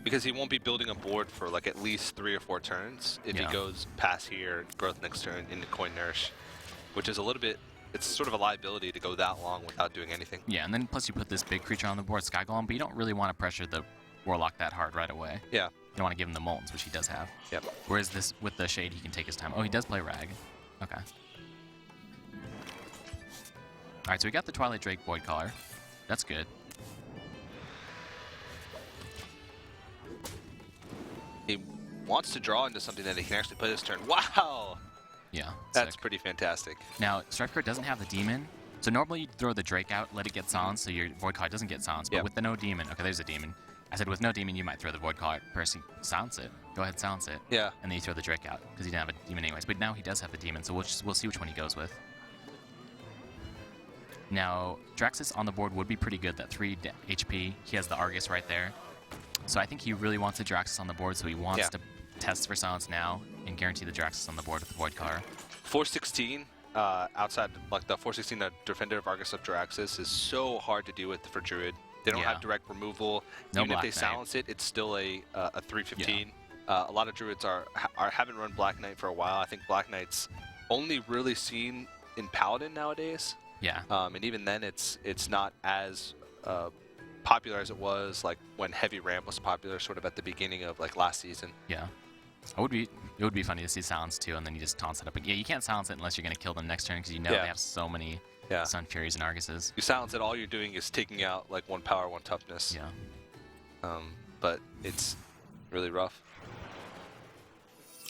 Because he won't be building a board for like at least 3 or 4 turns if he goes past here, Growth next turn, into coin Nourish, which is a little bit. It's sort of a liability to go that long without doing anything. Yeah, and then plus you put this big creature on the board, Sky Golem, but you don't really want to pressure the Warlock that hard right away. Yeah. You don't want to give him the Moltens, which he does have. Yep. Whereas this, with the Shade, he can take his time. Oh, he does play Rag. Okay. Alright, so we got the Twilight Drake Void Caller. That's good. He wants to draw into something that he can actually play this turn. Wow! Yeah, That's sick. pretty fantastic. Now, StrifeCro doesn't have the demon, so normally you throw the Drake out, let it get silenced, so your Void Caller doesn't get silenced. But Yep. with the no demon, okay, there's a demon. I said with no demon, you might throw the Void Caller first, silence it. Go ahead, silence it. Yeah. And then you throw the Drake out, because he didn't have a demon anyways. But now he does have the demon, so we'll see which one he goes with. Now, Draxus on the board would be pretty good, that 3 HP. He has the Argus right there. So I think he really wants a Draxus on the board, so he wants to test for silence now and guarantee the Draxus on the board with the Void Caller. 416 outside, like the 416 Defender of Argus of Draxus is so hard to deal with for Druid. They don't have direct removal. No Even if they Black Knight. silence it, it's still a 315. A lot of Druids haven't run Black Knight for a while. I think Black Knight's only really seen in Paladin nowadays. Yeah. And even then, it's not as popular as it was like when Heavy Ramp was popular, sort of at the beginning of like last season. Yeah. It would be funny to see silence too, and then you just taunts it up. Yeah, you can't silence it unless you're going to kill them next turn, because you know they have so many Sun Furies and Arguses. You silence it, all you're doing is taking out like 1 power, 1 toughness. Yeah. But it's really rough.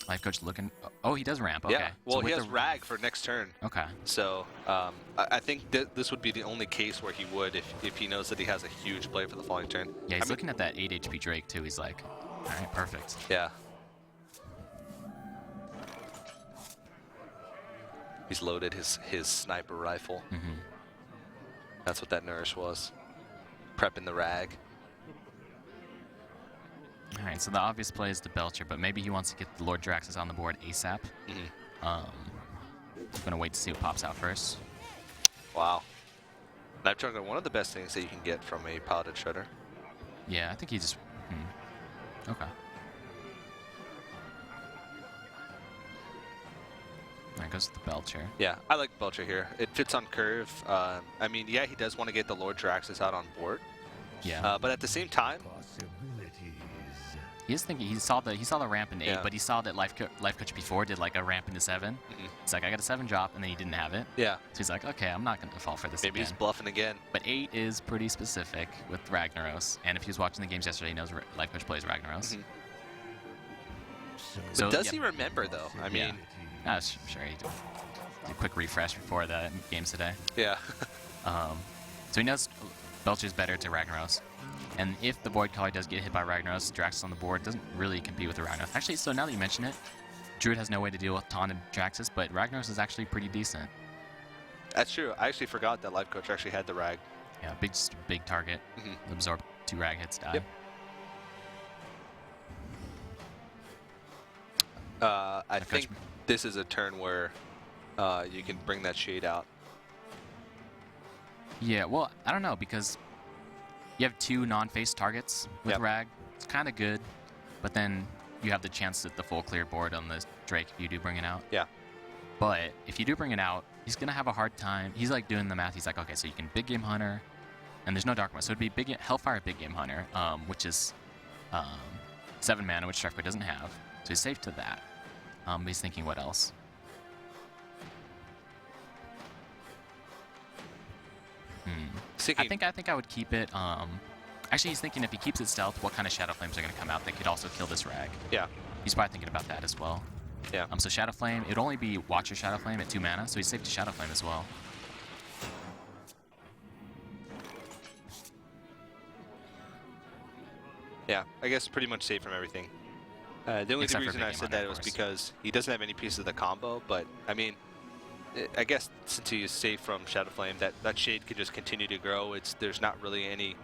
Lifecoach looking. Oh, he does ramp. Okay. Yeah. Well, so he has Rag for next turn. Okay. So I think this would be the only case where he would, if he knows that he has a huge play for the following turn. Yeah, he's looking at that 8 HP Drake too. He's like, all right, perfect. Yeah. He's loaded his sniper rifle. Mm-hmm. That's what that nourish was. Prepping the Rag. All right, so the obvious play is the Belcher, but maybe he wants to get the Lord Draxus on the board ASAP. I'm gonna wait to see what pops out first. Wow. Knife Juggler, one of the best things that you can get from a Paladin Shredder. Yeah, I think he just. Okay. There goes the Belcher. Yeah, I like Belcher here. It fits on curve. I mean, yeah, he does want to get the Lord Draxus out on board. Yeah. But at the same time, he is thinking he saw the ramp in 8, but he saw that Lifecoach before did like a ramp into 7. He's like, I got a 7 drop, and then he didn't have it. Yeah. So he's like, okay, I'm not gonna fall for this maybe again. he's bluffing again. But 8 is pretty specific with Ragnaros, and if he was watching the games yesterday, he knows Lifecoach plays Ragnaros. So does he remember though? I mean, sure he did a quick refresh before the games today. Yeah. So he knows Belcher's better to Ragnaros. And if the Void Caller does get hit by Ragnaros, Draxus on the board doesn't really compete with the Ragnaros. Actually, so now that you mention it, Druid has no way to deal with taunted Draxus, but Ragnaros is actually pretty decent. That's true. I actually forgot that Lifecoach actually had the Rag. Yeah, big target. Absorb 2 Rag hits, die. Yep. I think this is a turn where you can bring that shade out. Yeah, well, I don't know, because you have 2 non-face targets with Rag. It's kind of good, but then you have the chance at the full clear board on the Drake if you do bring it out. Yeah. But if you do bring it out, he's going to have a hard time. He's like doing the math. He's like, okay, so you can Big Game Hunter, and there's no Dark Mode. So it'd be Hellfire Big Game Hunter, which is 7 mana, which StrifeCro doesn't have. So he's safe to that. But he's thinking, what else? I think I would keep it. Actually, he's thinking if he keeps it stealth, what kind of Shadow Flames are going to come out that could also kill this Rag? Yeah. He's probably thinking about that as well. Yeah. So Shadow Flame, it'd only be Watcher Shadow Flame at 2 mana, so he's safe to Shadow Flame as well. Yeah, I guess pretty much safe from everything. The only Except for reason Big I Game said Hunter, that of was course. because he doesn't have any pieces of the combo, but I mean, I guess since he is safe from Shadow Flame, that shade could just continue to grow. There's not really any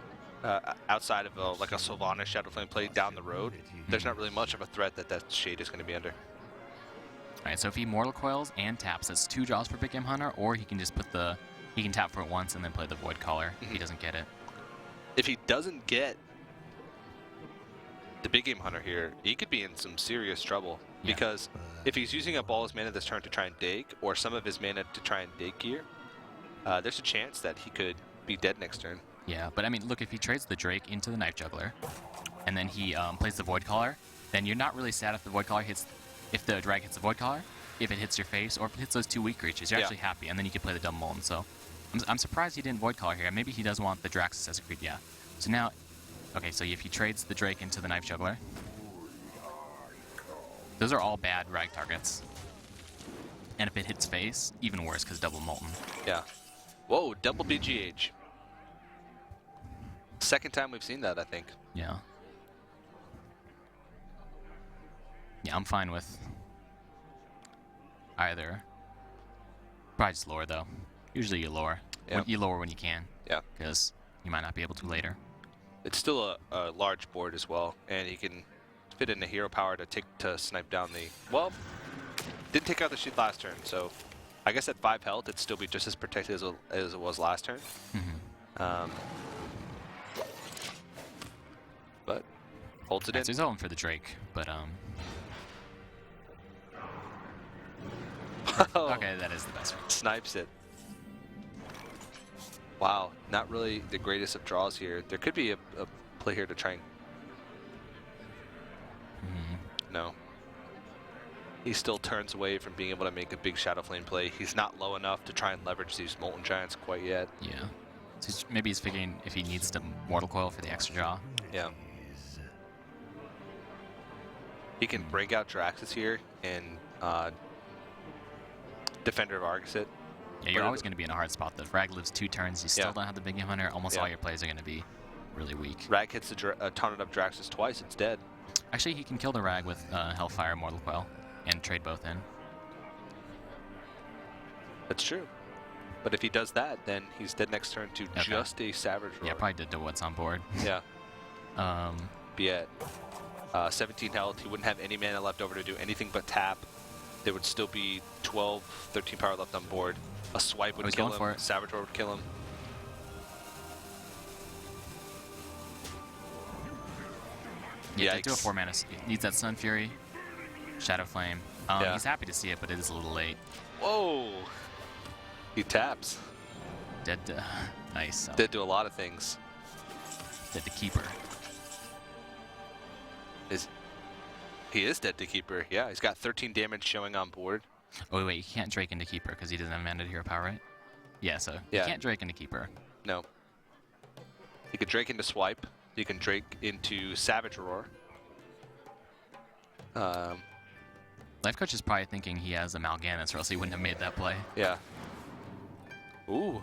outside of like a Sylvanas Shadow Flame play down the road. There's not really much of a threat that shade is going to be under. All right, so if he Mortal Coils and taps, that's 2 draws for Big Game Hunter, or he can just he can tap for it once and then play the Void Caller if he doesn't get it. If he doesn't get the Big Game Hunter here, he could be in some serious trouble. Yeah. Because if he's using up all his mana this turn to try and dig, or some of his mana to try and dig gear, there's a chance that he could be dead next turn. Yeah, but I mean, look, if he trades the Drake into the Knife Juggler, and then he plays the Void Caller, then you're not really sad if the Void Caller hits, if the Drag hits the Void Caller, if it hits your face, or if it hits those 2 weak creatures. You're actually happy, and then you can play the Dumb Molten. So I'm surprised he didn't Void Caller here. Maybe he does want the Draxus as a creature. Yeah. So now, okay, so if he trades the Drake into the Knife Juggler, Those are all bad rag targets. And if it hits face, even worse because double molten. Yeah. Whoa, double BGH. Second time we've seen that, I think. Yeah. Yeah, I'm fine with either. Probably just lower, though. Usually you lower. Yeah. You lower when you can. Yeah. Because you might not be able to later. It's still a large board as well, and he can fit in the hero power to snipe down the... Well, didn't take out the shield last turn, so I guess at 5 health, it'd still be just as protected as it was last turn. But holds it in. So he's going for the Drake, but okay, that is the best one. Snipes it. Wow, not really the greatest of draws here. There could be a play here to try and... No. He still turns away from being able to make a big Shadow Flame play. He's not low enough to try and leverage these Molten Giants quite yet. Yeah. So maybe he's figuring if he needs to Mortal Coil for the extra draw. Yeah. He can break out Draxus here and Defender of Argus it. Yeah, you're always going to be in a hard spot. The Frag lives 2 turns. You still don't have the Big Game Hunter. Almost all your plays are going to be really weak. Rag hits a taunted up Draxus twice. It's dead. Actually, he can kill the Rag with Hellfire Mortal Coil and trade both in. That's true. But if he does that, then he's dead next turn to just a Savage Roar. Yeah, probably did to what's on board. Yeah. Be at 17 health. He wouldn't have any mana left over to do anything but tap. There would still be 12, 13 power left on board. A swipe would kill him. Savage Roar would kill him. Yeah, do a 4 mana. Needs that Sun Fury, Shadow Flame. He's happy to see it, but it is a little late. Whoa! He taps. Dead to... Nice. Dead to a lot of things. Dead to Keeper. He is dead to Keeper. Yeah, he's got 13 damage showing on board. Oh, wait, you can't Drake into Keeper because he doesn't have mana hero power, right? Yeah, so you can't Drake into Keeper. No. You could Drake into Swipe. You can Drake into Savage Roar. Lifecoach is probably thinking he has a Mal'Ganis, or else he wouldn't have made that play. Yeah. Ooh.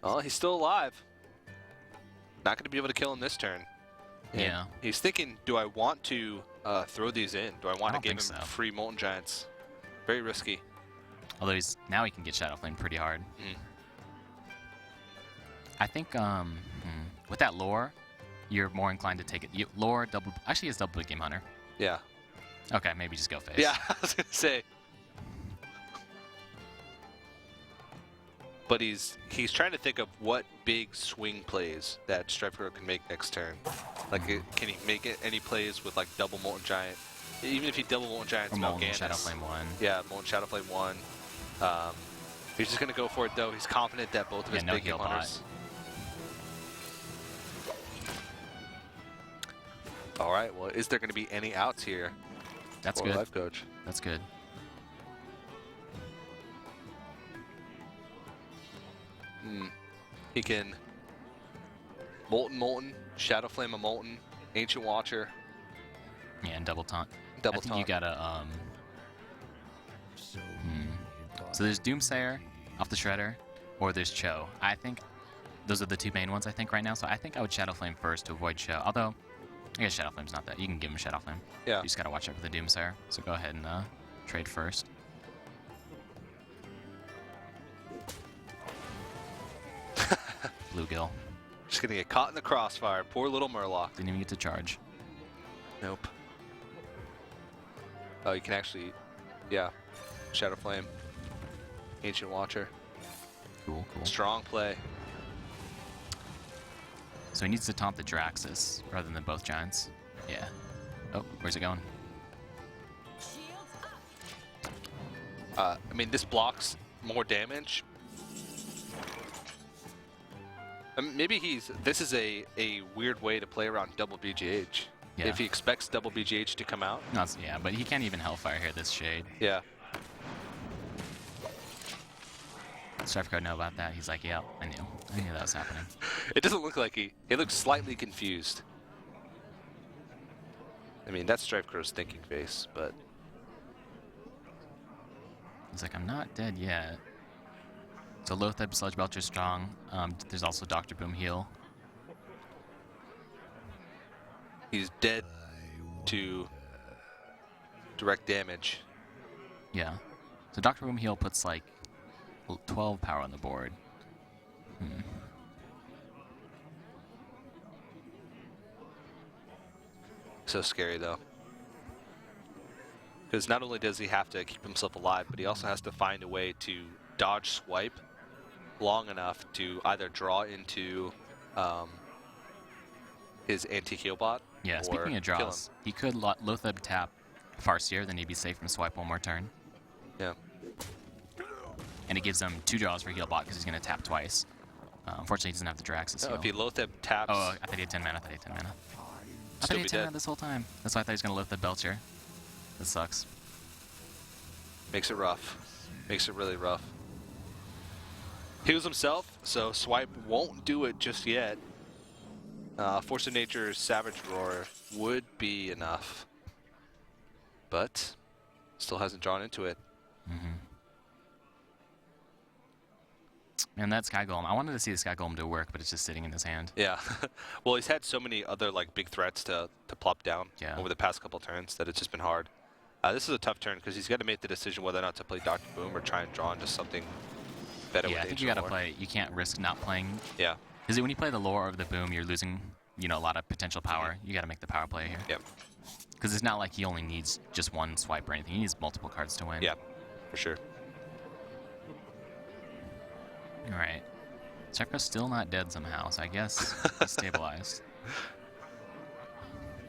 Oh, he's still alive. Not going to be able to kill him this turn. And yeah. He's thinking, do I want to throw these in? Do I want to give him so. free Molten Giants? Very risky. Although now he can get Shadow Flame pretty hard. I think with that lore, you're more inclined to take it. Lore double. Actually, he has double Big Game Hunter. Yeah. Okay, maybe just go face. Yeah, I was gonna say. But he's trying to think of what big swing plays that StrifeCro can make next turn. Like, can he make any plays with like double Molten Giant? Even if he double Molten Giant's Molten Shadow Flame 1. Yeah, Molten Shadow Flame 1. He's just gonna go for it though. He's confident that both of his big game hunters. All right. Well, is there going to be any outs here? That's good. Lifecoach. That's good. He can Molten, Shadow Flame a Molten, Ancient Watcher. Yeah, and double taunt. Double I think taunt. you gotta So there's Doomsayer off the Shredder, or there's Cho. I think those are the 2 main ones I think right now. So I think I would Shadow Flame first to avoid Cho. Although I guess Shadow Flame's not that. You can give him Shadow Flame. Yeah. You just gotta watch out for the Doomsayer. So go ahead and trade first. Bluegill. Just gonna get caught in the crossfire. Poor little Murloc. Didn't even get to charge. Nope. Oh, you can actually, yeah. Shadow Flame, Ancient Watcher. Cool, cool. Strong play. So he needs to taunt the Draxus rather than both giants. Yeah. Oh, where's it going? I mean, this blocks more damage. Maybe this is a weird way to play around double BGH. Yeah. If he expects double BGH to come out. No, yeah, but he can't even Hellfire here this Shade. Yeah. StrifeCro know about that. He's like, yeah, I knew that was happening. It doesn't look like he looks slightly confused. I mean, that's StrifeCro's thinking face, but He's like, I'm not dead yet. So Loatheb, Sludge Belcher strong. There's also Dr. Boom heal. he's dead to direct damage. Yeah. So Dr. Boom heal puts like 12 power on the board. So scary, though. Because not only does he have to keep himself alive, but he also has to find a way to dodge swipe long enough to either draw into his anti-heal bot. Yeah, or speaking of kill him. draws, he could Loatheb tap Farseer, then he'd be safe from swipe one more turn. Yeah. And it gives him 2 draws for heal bot because he's going to tap twice. Unfortunately, he doesn't have the Draxus No, heal. if he Loatheb taps, Oh, I thought he had 10 mana. I thought he had 10 mana. I thought still he be had 10 mana dead. this whole time. That's why I thought he was going to Loatheb Belcher. That sucks. Makes it rough. Makes it really rough. Heals himself, so swipe won't do it just yet. Force of Nature's Savage Roar would be enough, but still hasn't drawn into it. And that Sky Golem, I wanted to see the Sky Golem do work, but it's just sitting in his hand. Yeah. Well, he's had so many other like big threats to plop down over the past couple turns that it's just been hard. This is a tough turn because he's got to make the decision whether or not to play Dr. Boom or try and draw into something better. Yeah, with I think you Ancient got to Lore. play. You can't risk not playing. Yeah. Because when you play the lore of the boom, you're losing, a lot of potential power. You got to make the power play here. Yep. Because it's not like he only needs just one swipe or anything. He needs multiple cards to win. Yeah, for sure. All right. StrifeCro's still not dead somehow, so I guess he's stabilized.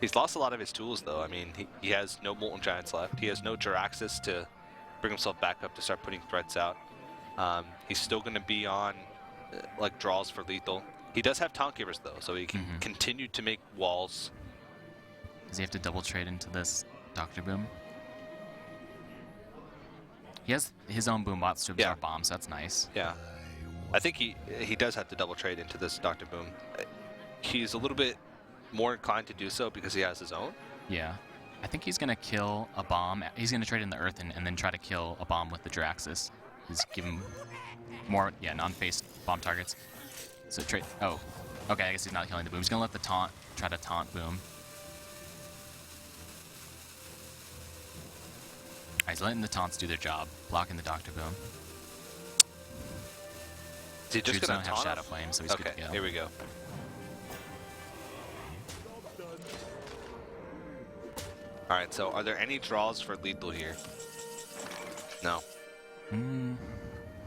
He's lost a lot of his tools, though. I mean, he has no Molten Giants left. He has no Jiraxis to bring himself back up to start putting threats out. He's still going to be on like draws for lethal. He does have Taunt Givers, though, so he can continue to make walls. Does he have to double trade into this Dr. Boom? He has his own boom bots to absorb bombs, so that's nice. Yeah. I think he does have to double trade into this Dr. Boom. He's a little bit more inclined to do so because he has his own. Yeah. I think he's going to kill a bomb. He's going to trade in the Earth and then try to kill a bomb with the Jiraxis. Just give him more, non-face bomb targets. So trade. Oh, okay. I guess he's not killing the boom. He's going to let the try to taunt boom. Alright, he's letting the taunts do their job, blocking the Dr. Boom. Is he just Troops going don't to have taunt Shadow him? Flame, so he's Okay, good to go. here we go. Alright, so are there any draws for lethal here? No.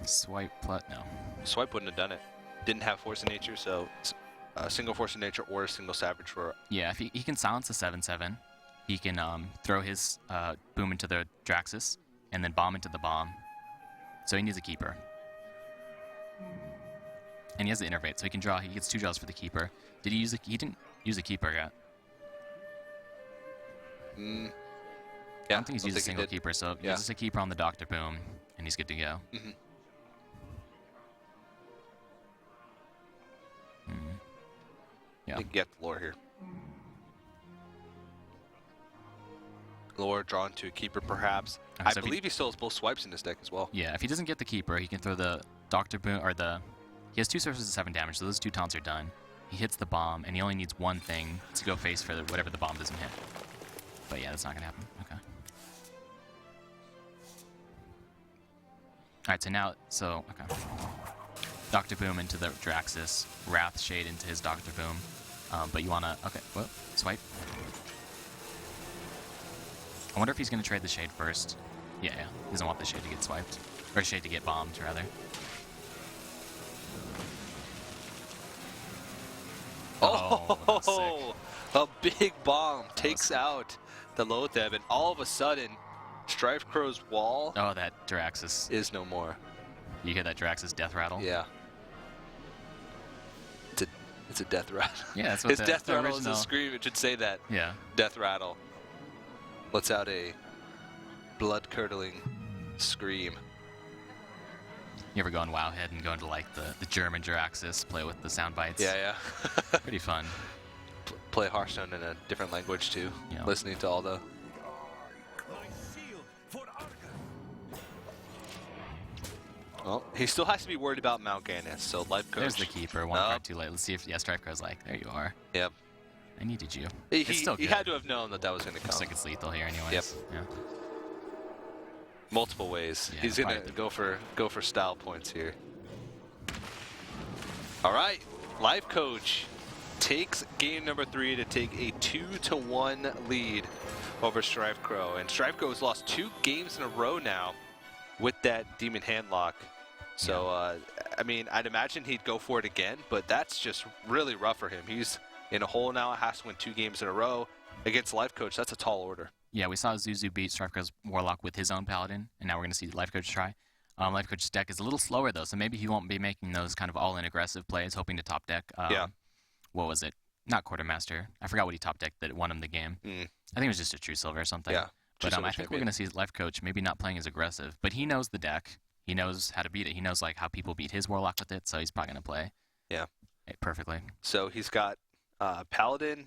Swipe plus, no. Swipe wouldn't have done it. Didn't have Force of Nature, so it's a single Force of Nature or a single Savage Roar. Yeah, if he can silence a 7/7, he can throw his boom into the Draxus and then bomb into the bomb. So he needs a keeper. And he has the innervate, so he can draw. He gets 2 draws for the keeper. Did he use he didn't use a keeper yet. Yeah, I don't think he's used a single keeper, so Yeah. just a keeper on the Dr. Boom, and he's good to go. Yeah. I think get the lore here. Lore drawn to a keeper, perhaps. Okay, I so if believe he still has both swipes in his deck as well. Yeah, if he doesn't get the keeper, he can throw the Dr. Boom, or he has 2 sources of 7 damage, so those 2 taunts are done. He hits the bomb, and he only needs one thing to go face for whatever the bomb doesn't hit. But yeah, that's not going to happen. Okay. Alright, so okay. Dr. Boom into the Draxus, Wrath Shade into his Dr. Boom. But you want to, okay, whoa, swipe. I wonder if he's going to trade the Shade first. Yeah, he doesn't want the Shade to get swiped. Or Shade to get bombed, rather. that's sick. Oh, a big bomb takes out the Loatheb, and all of a sudden, StrifeCro's wall Oh, that Draxus. is no more. You hear that Draxus death rattle? Yeah. It's a death rattle. Yeah, that's what His the death rattle is original- a scream. It should say that. Yeah. Death rattle. Lets out a blood-curdling scream. You ever go on Wowhead and go into like the German Draxus, play with the sound bites? Yeah, yeah. Pretty fun. play Hearthstone in a different language too. Yeah. Listening to all the. Well, he still has to be worried about Mount Ganis, so Lifecoach. There's the keeper. One card too late. Let's see if StrifeCro's like, there you are. Yep. I needed you. He, still good. He had to have known that was going to come. Looks like it's lethal here, anyways. Yep. Yeah. Multiple ways. Yeah, He's going to go for style points here. All right, Lifecoach takes game number 3 to take a 2-1 lead over StrifeCro, and StrifeCro has lost 2 games in a row now with that Demon Handlock. So, I mean, I'd imagine he'd go for it again, but that's just really rough for him. He's in a hole now, has to win 2 games in a row against Lifecoach. That's a tall order. Yeah, we saw Zuzu beat StrifeCro's Warlock with his own Paladin, and now we're going to see Lifecoach try. Lifecoach's deck is a little slower, though, so maybe he won't be making those kind of all-in aggressive plays, hoping to top deck. Yeah. What was it? Not Quartermaster. I forgot what he top decked that won him the game. I think it was just a True Silver or something. Yeah. But I think we're going to see Lifecoach maybe not playing as aggressive, but he knows the deck. He knows how to beat it. He knows like how people beat his Warlock with it, so he's probably going to play it perfectly. So he's got Paladin,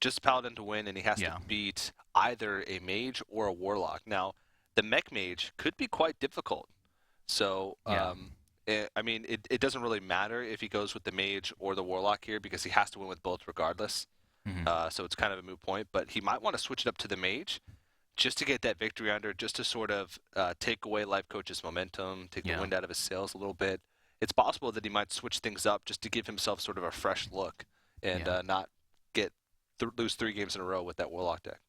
just Paladin to win, and he has to beat either a Mage or a Warlock. Now, the Mech Mage could be quite difficult. So, I mean, it doesn't really matter if he goes with the Mage or the Warlock here because he has to win with both regardless. So it's kind of a moot point, but he might want to switch it up to the Mage just to get that victory under, just to sort of take away Lifecoach's momentum, take the wind out of his sails a little bit. It's possible that he might switch things up just to give himself sort of a fresh look and not lose 3 games in a row with that Warlock deck.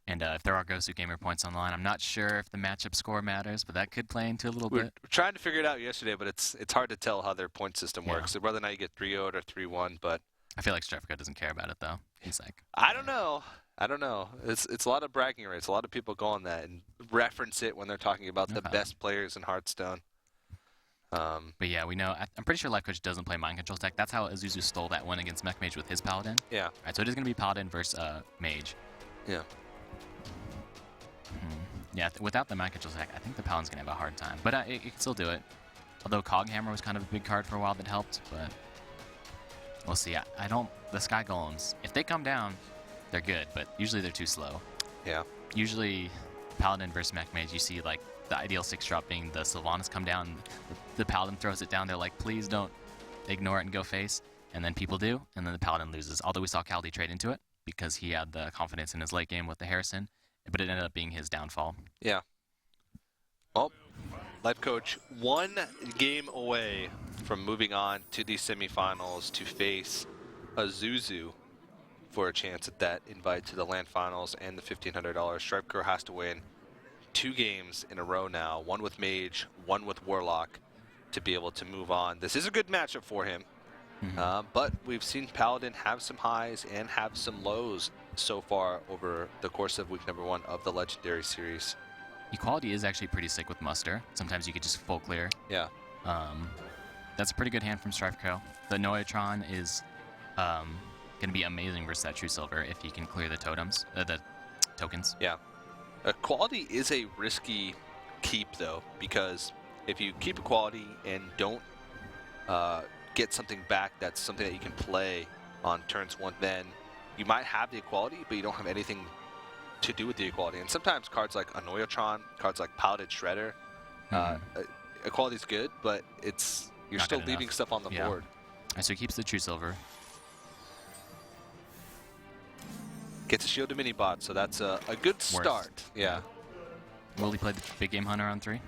And if there are Gosu Gamer points on the line, I'm not sure if the matchup score matters, but that could play into a little bit. We're trying to figure it out yesterday, but it's hard to tell how their point system works. So whether or not you get 3-0'd or 3-1, but I feel like StrifeCro doesn't care about it though. He's like, I don't know. It's a lot of bragging rights. A lot of people go on that and reference it when they're talking about the best players in Hearthstone. But yeah, we know. I'm pretty sure Lifecoach doesn't play Mind Control deck. That's how Azuzu stole that one against Mech Mage with his Paladin. Yeah. All right, so it is going to be Paladin versus Mage. Yeah. Yeah, without the Mind Control deck, I think the Paladin's going to have a hard time. But it can still do it. Although Coghammer was kind of a big card for a while that helped, but we'll see. I don't. The Sky Golems, if they come down, they're good, but usually they're too slow. Yeah. Usually, Paladin versus Mech Mage, you see like the ideal 6-drop being the Sylvanas come down, the Paladin throws it down. They're like, please don't ignore it and go face, and then people do, and then the Paladin loses. Although we saw Kaldi trade into it because he had the confidence in his late game with the Harrison, but it ended up being his downfall. Yeah. Well, Lifecoach 1 game away from moving on to the semifinals to face Azuzu for a chance at that invite to the LAN finals and the $1,500. StrifeCro has to win 2 games in a row now, 1 with Mage, 1 with Warlock, to be able to move on. This is a good matchup for him, but we've seen Paladin have some highs and have some lows so far over the course of week number 1 of the Legendary Series. Equality is actually pretty sick with Muster. Sometimes you could just full clear. Yeah. That's a pretty good hand from StrifeCro. The Noyatron is going to be amazing versus that True Silver if he can clear the totems, the tokens. Yeah. Equality is a risky keep, though, because if you keep Equality and don't get something back that's something that you can play on turns 1, then you might have the Equality, but you don't have anything to do with the Equality. And sometimes cards like Anoyatron, cards like Paladin Shredder, Equality's good, but you're still leaving stuff on the board. Right, so he keeps the True Silver. Gets a shield to mini bot, so that's a good start. Yeah. Will he play the big game hunter on 3?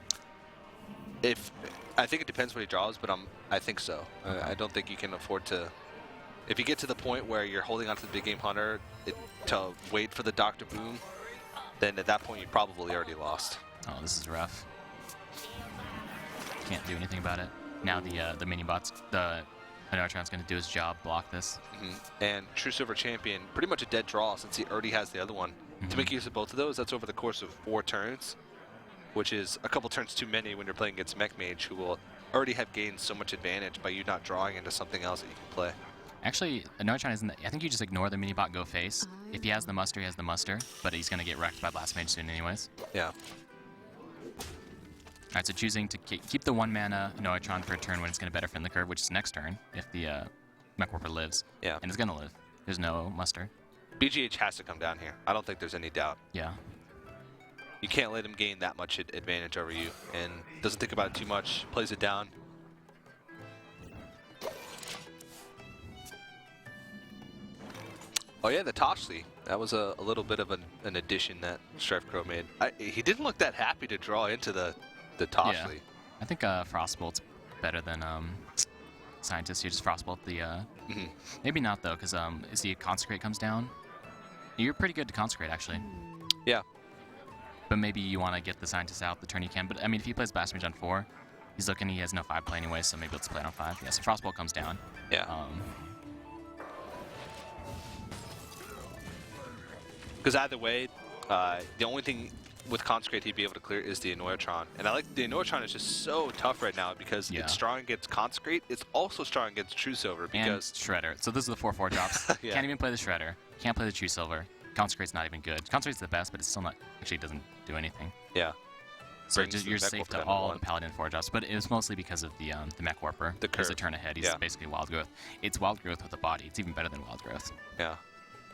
I think it depends what he draws, but I think so. Okay. I don't think you can afford to. If you get to the point where you're holding on to the big game hunter to wait for the Dr. Boom, then at that point you probably already lost. Oh, this is rough. Can't do anything about it. Now the mini bots, the Anartron's going to do his job, block this. And True Silver Champion, pretty much a dead draw since he already has the other one. To make use of both of those, that's over the course of 4 turns, which is a couple turns too many when you're playing against Mech Mage, who will already have gained so much advantage by you not drawing into something else that you can play. Actually, Anartron isn't. I think you just ignore the mini bot, go face. If he has the muster, he has the muster, but he's going to get wrecked by Blast Mage soon anyways. Yeah. Alright, so choosing to keep the 1 mana Noatron for a turn when it's going to better defend the curve, which is next turn, if the Mech Warper lives. Yeah. And it's going to live. There's no muster. BGH has to come down here. I don't think there's any doubt. Yeah. You can't let him gain that much advantage over you, and doesn't think about it too much, plays it down. Oh yeah, the Toshly. That was a little bit of an addition that StrifeCro made. He didn't look that happy to draw into the Toshly. Yeah. I think Frostbolt's better than Scientist. You just Frostbolt the... Maybe not, though, because as the Consecrate comes down, you're pretty good to Consecrate, actually. Yeah. But maybe you want to get the Scientist out the turn you can. But, I mean, if he plays Blast Mage on 4, he's looking, he has no 5 play anyway, so maybe let's play it on 5. Yeah, so Frostbolt comes down. Yeah. Because either way, the only thing with Consecrate he'd be able to clear is the Annoyatron. And I like the Annoyatron is just so tough right now because it's strong against Consecrate. It's also strong against True Silver because... And Shredder. So those are the 4/4 drops. Yeah. Can't even play the Shredder. Can't play the True Silver. Consecrate's not even good. Consecrate's the best, but it's still not... Actually doesn't do anything. Yeah. So you're safe to all the Paladin 4 drops, but it was mostly because of the Mech Warper. There's a turn ahead. He's basically Wild Growth. It's Wild Growth with a body. It's even better than Wild Growth. Yeah.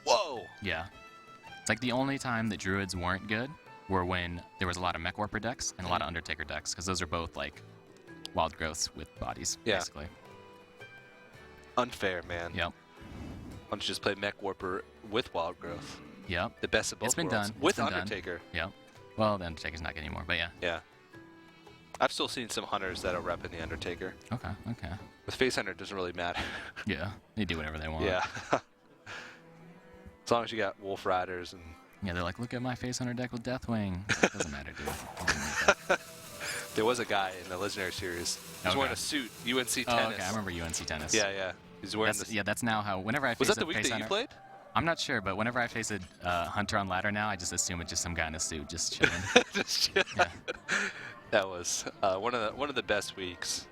Whoa! Yeah. It's like the only time that Druids weren't good were when there was a lot of Mech Warper decks and a lot of Undertaker decks, because those are both like Wild Growths with bodies, basically. Unfair, man. Yep. Why don't you just play Mech Warper with Wild Growth? Yep. The best of both worlds. Done. With Undertaker. Yep. Well, the Undertaker's not good anymore, but yeah. Yeah. I've still seen some hunters that'll rep in the Undertaker. Okay, okay. With Face Hunter, it doesn't really matter. Yeah, they do whatever they want. Yeah. As long as you got Wolf Riders and... Yeah, they're like, look at my Face Hunter deck with Deathwing. It doesn't matter, dude. There was a guy in the Legendary Series. He was wearing a suit, UNC Tennis. Oh, okay, I remember UNC Tennis. Yeah, yeah. He's wearing this. Yeah, that's now how, whenever I face Was that the week Face that Hunter, you played? I'm not sure, but whenever I face a Hunter on ladder now, I just assume it's just some guy in a suit just chilling. Just chilling. Yeah. That was one of the best weeks.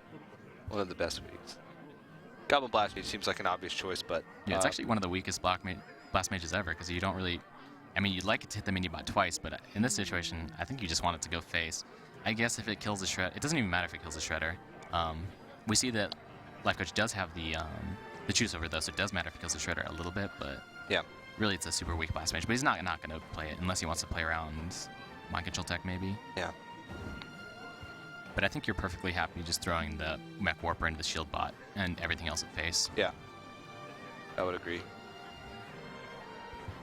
One of the best weeks. Goblin Blast Mage seems like an obvious choice, but... Yeah, it's actually one of the weakest Blast Mages ever, because you don't really... I mean, you'd like it to hit the mini-bot twice, but in this situation, I think you just want it to go face. I guess if it kills the Shredder... It doesn't even matter if it kills the Shredder. We see that Lifecoach does have the True Silver, though, so it does matter if it kills the Shredder a little bit, but... Yeah. Really, it's a super weak Blast Mage, but he's not going to play it unless he wants to play around Mind Control Tech, maybe. Yeah. But I think you're perfectly happy just throwing the Mech Warper into the Shield Bot and everything else at face. Yeah. I would agree.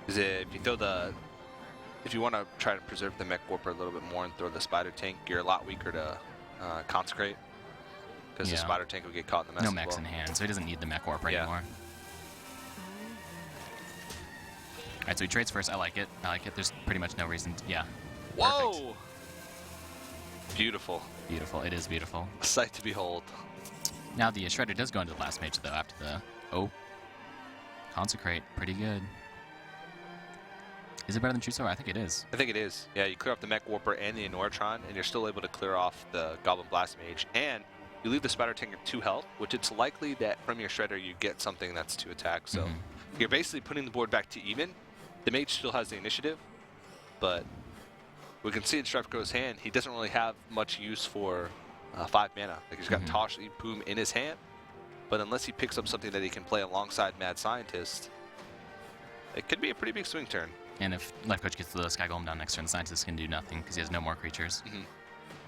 Because if you want to try to preserve the Mech Warper a little bit more and throw the Spider Tank, you're a lot weaker to Consecrate. Because the Spider Tank would get caught in the mess. No mechs in hand, so he doesn't need the Mech Warper anymore. Alright, so he trades first. I like it. There's pretty much no reason to... Yeah. Whoa! Perfect. Beautiful. Beautiful. It is beautiful. A sight to behold. Now the Shredder does go into the Blast Mage, though, after the... Oh. Consecrate. Pretty good. Is it better than True Silver? I think it is. I think it is. Yeah, you clear off the Mech Warper and the Annoyatron, and you're still able to clear off the Goblin Blast Mage. And you leave the Spider Tank at 2 health, which it's likely that from your Shredder you get something that's 2 attack. So you're basically putting the board back to even. The Mage still has the initiative, but we can see in StrifeCro's hand, he doesn't really have much use for 5 mana. Like he's got Toshly Boom in his hand, but unless he picks up something that he can play alongside Mad Scientist, it could be a pretty big swing turn. And if Lifecoach gets the Sky Golem down next turn, the Scientist can do nothing because he has no more creatures.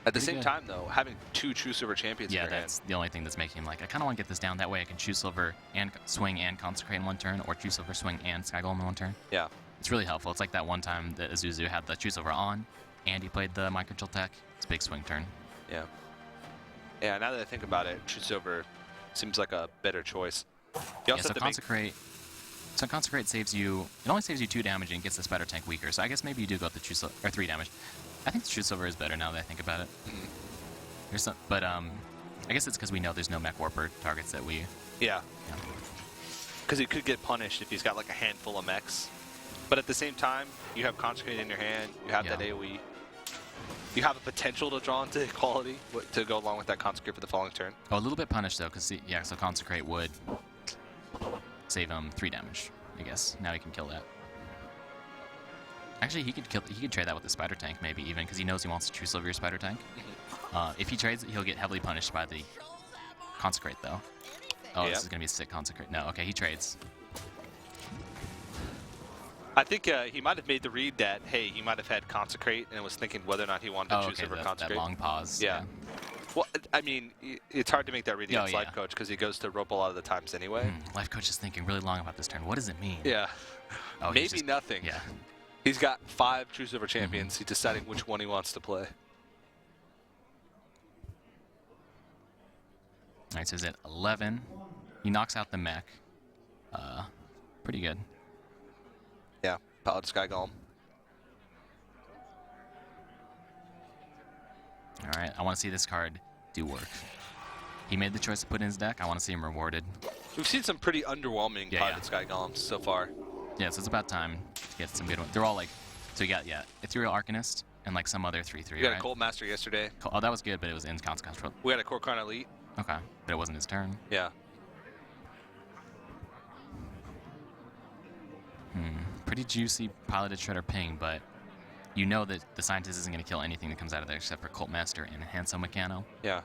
At the same time, though, having 2 True Silver champions in your that's the only thing that's making him like, I kind of want to get this down. That way I can True Silver and swing and Consecrate in one turn, or True Silver swing and Sky Golem in one turn. Yeah. It's really helpful. It's like that one time that Azuzu had the True Silver on, and he played the Mind Control Tech. It's a big swing turn. Yeah. Yeah, now that I think about it, True Silver seems like a better choice. You also so Consecrate... So Consecrate saves you... It only saves you 2 damage and gets the Spider Tank weaker, so I guess maybe you do go with the True Silver... Or 3 damage. I think the True Silver is better now that I think about it. There's some... But, I guess it's because we know there's no Mech Warper targets that we... Yeah. Because he could get punished if he's got like a handful of mechs. But at the same time, you have Consecrate in your hand, you have that AoE. You have the potential to draw into equality to go along with that Consecrate for the following turn. Oh, a little bit punished though, because so Consecrate would save him 3 damage, I guess. Now he can kill that. Actually, he could trade that with the Spider Tank maybe even, because he knows he wants to True Silver your Spider Tank. If he trades it, he'll get heavily punished by the Consecrate though. Oh, this is gonna be a sick Consecrate. No, okay, he trades. I think he might have made the read that, hey, he might have had Consecrate and was thinking whether or not he wanted to choose over Consecrate. That long pause. Yeah. Well, I mean, it's hard to make that read against yeah. Lifecoach because he goes to rope a lot of the times anyway. Lifecoach is thinking really long about this turn. What does it mean? Yeah. Oh, maybe nothing. Yeah. He's got 5 choose over champions. He's deciding which one he wants to play. All right, so he's at 11. He knocks out the mech. Pretty good. Yeah, Paladin Sky Golem. All right, I want to see this card do work. He made the choice to put in his deck. I want to see him rewarded. We've seen some pretty underwhelming Paladin Sky Golems so far. Yeah, so it's about time to get some good ones. They're all like, so you got, Ethereal Arcanist and like some other 3/3, We got a Cult Master yesterday. Oh, that was good, but it was inconsequential control. We had a Korkan Elite. Okay, but it wasn't his turn. Yeah. Pretty juicy piloted Shredder ping, but you know that the scientist isn't going to kill anything that comes out of there except for Cult Master and Hanso Meccano. Yeah.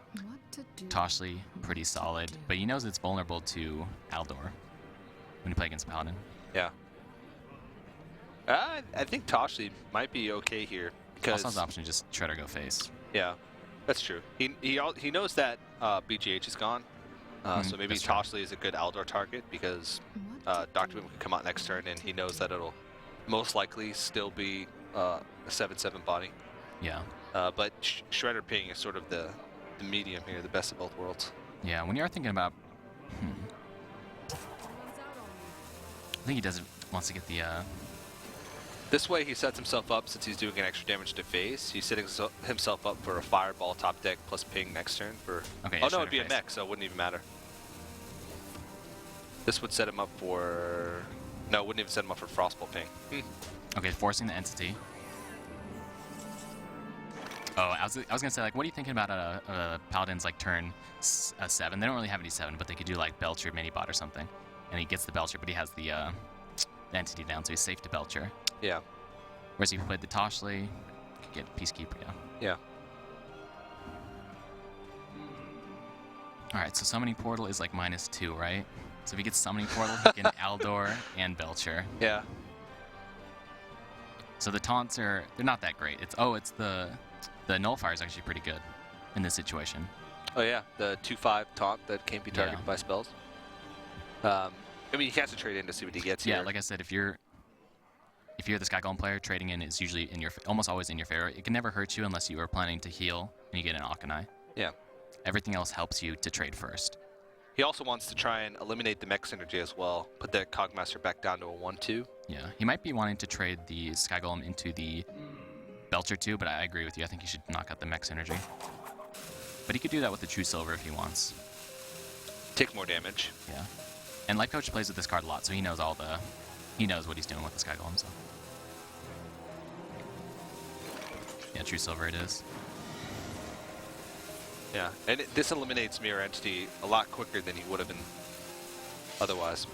Toshli, pretty solid, but he knows it's vulnerable to Aldor when you play against Paladin. Yeah. I think Toshli might be okay here. Also has the option to just Shredder go face. Yeah, that's true. He knows that BGH is gone, so maybe Toshli is a good Aldor target because Dr. Boom can come out next turn and he knows that it'll most likely still be a 7/7 body. Yeah. But Shredder ping is sort of the medium here, the best of both worlds. Yeah, when you're thinking about... I think he wants to get the... This way he sets himself up, since he's doing an extra damage to face, he's setting himself up for a Fireball top deck plus ping next turn for... Okay, oh no, it'd be a mech, so it wouldn't even matter. This would set him up for... No, it wouldn't even set him up for Frostbolt ping. Okay, forcing the entity. Oh, I was gonna say, like, what are you thinking about a Paladin's like turn 7? They don't really have any 7, but they could do like Belcher Minibot or something, and he gets the Belcher, but he has the entity down, so he's safe to Belcher. Yeah. Whereas if you played the Toshli, you could get Peacekeeper. Yeah. All right, so Summoning Portal is like -2, right? So if he gets Summoning Portal, he can Aldor and Belcher. Yeah. So the taunts they're not that great. It's the Nullifier is actually pretty good in this situation. Oh yeah, the 2/5 taunt that can't be targeted by spells. I mean, he has to trade in to see what he gets here. Yeah, like I said, if you're the Sky Golem player, trading in is usually almost always in your favor. It can never hurt you unless you are planning to heal and you get an Akanai. Yeah. Everything else helps you to trade first. He also wants to try and eliminate the mech synergy as well. Put the Cogmaster back down to a 1/2. Yeah, he might be wanting to trade the Sky Golem into the Belcher too, but I agree with you. I think he should knock out the mech synergy. But he could do that with the True Silver if he wants. Take more damage. Yeah. And Lifecoach plays with this card a lot, so he knows he knows what he's doing with the Sky Golem. So. Yeah, True Silver it is. Yeah, and this eliminates Mirror Entity a lot quicker than he would have been otherwise.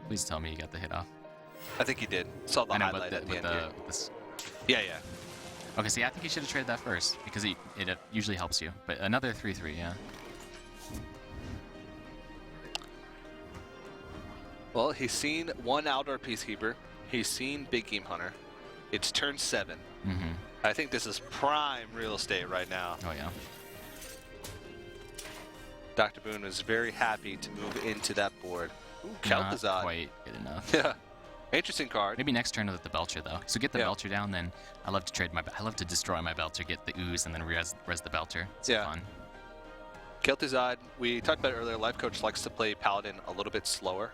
Please tell me you got the hit off. I think he did. Saw the highlight at the end here. Yeah. Okay, see, I think you should have traded that first, because it usually helps you. But another 3/3, yeah. Well, he's seen one Aldor Peacekeeper. He's seen Big Game Hunter. It's turn 7. I think this is prime real estate right now. Oh, yeah. Dr. Boone is very happy to move into that board. Ooh, Not Kel'Thuzad. quite good enough. Yeah. Interesting card. Maybe next turn with the Belcher, though. So get the Belcher down, then I love to destroy my Belcher, get the Ooze, and then res the Belcher. It's fun. Kel'Thuzad, we talked about it earlier, Lifecoach likes to play Paladin a little bit slower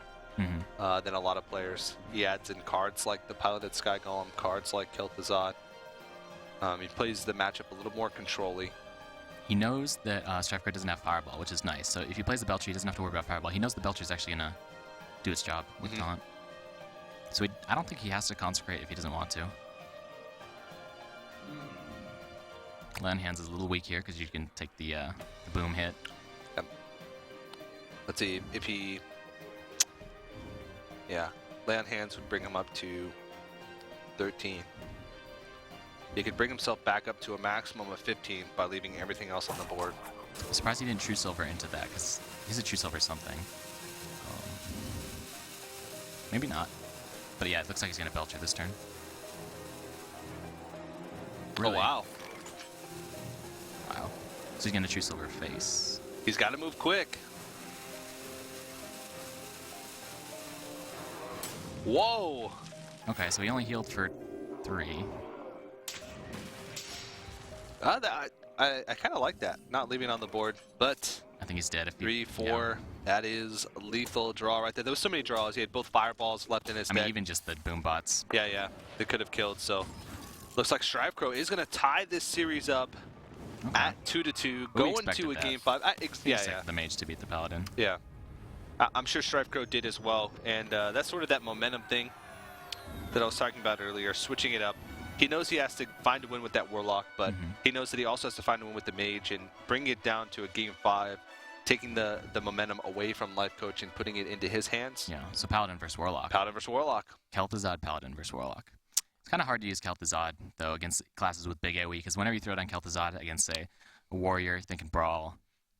than a lot of players. He adds in cards like the Piloted Sky Golem, cards like Kel'Thuzad. He plays the matchup a little more control-y. He knows that StrifeCro doesn't have Fireball, which is nice. So if he plays the Belcher, he doesn't have to worry about Fireball. He knows the Belcher is actually going to do its job with Taunt. So I don't think he has to Consecrate if he doesn't want to. Land Hands is a little weak here because you can take the boom hit. Yep. Let's see if he... Yeah, Land Hands would bring him up to 13. He could bring himself back up to a maximum of 15 by leaving everything else on the board. I'm surprised he didn't True Silver into that, because he's a True Silver something. Maybe not. But yeah, it looks like he's going to Belcher this turn. Really? Oh, wow. Wow. So he's going to True Silver face. He's got to move quick. Whoa. Okay, so he only healed for 3. I kind of like that, not leaving on the board, but I think he's dead if he... 3, 4, Yeah. that is a lethal draw right there. There was so many draws. He had both fireballs left in his I deck. mean, even just the boom bots. Yeah, they could have killed. So looks like StrifeCro is going to tie this series up at 2-2, Well, going we to expected a that. game 5. We Yeah. expected the mage to beat the paladin. Yeah. I'm sure StrifeCro did as well, and that's sort of that momentum thing that I was talking about earlier, switching it up. He knows he has to find a win with that Warlock, but he knows that he also has to find a win with the Mage and bring it down to a game 5, taking the momentum away from Lifecoach and putting it into his hands. Yeah, so Paladin versus Warlock. Paladin versus Warlock. Kel'Thuzad Paladin versus Warlock. It's kind of hard to use Kel'Thuzad, though, against classes with big AoE, because whenever you throw down Kel'Thuzad against, say, a Warrior, you're thinking Brawl.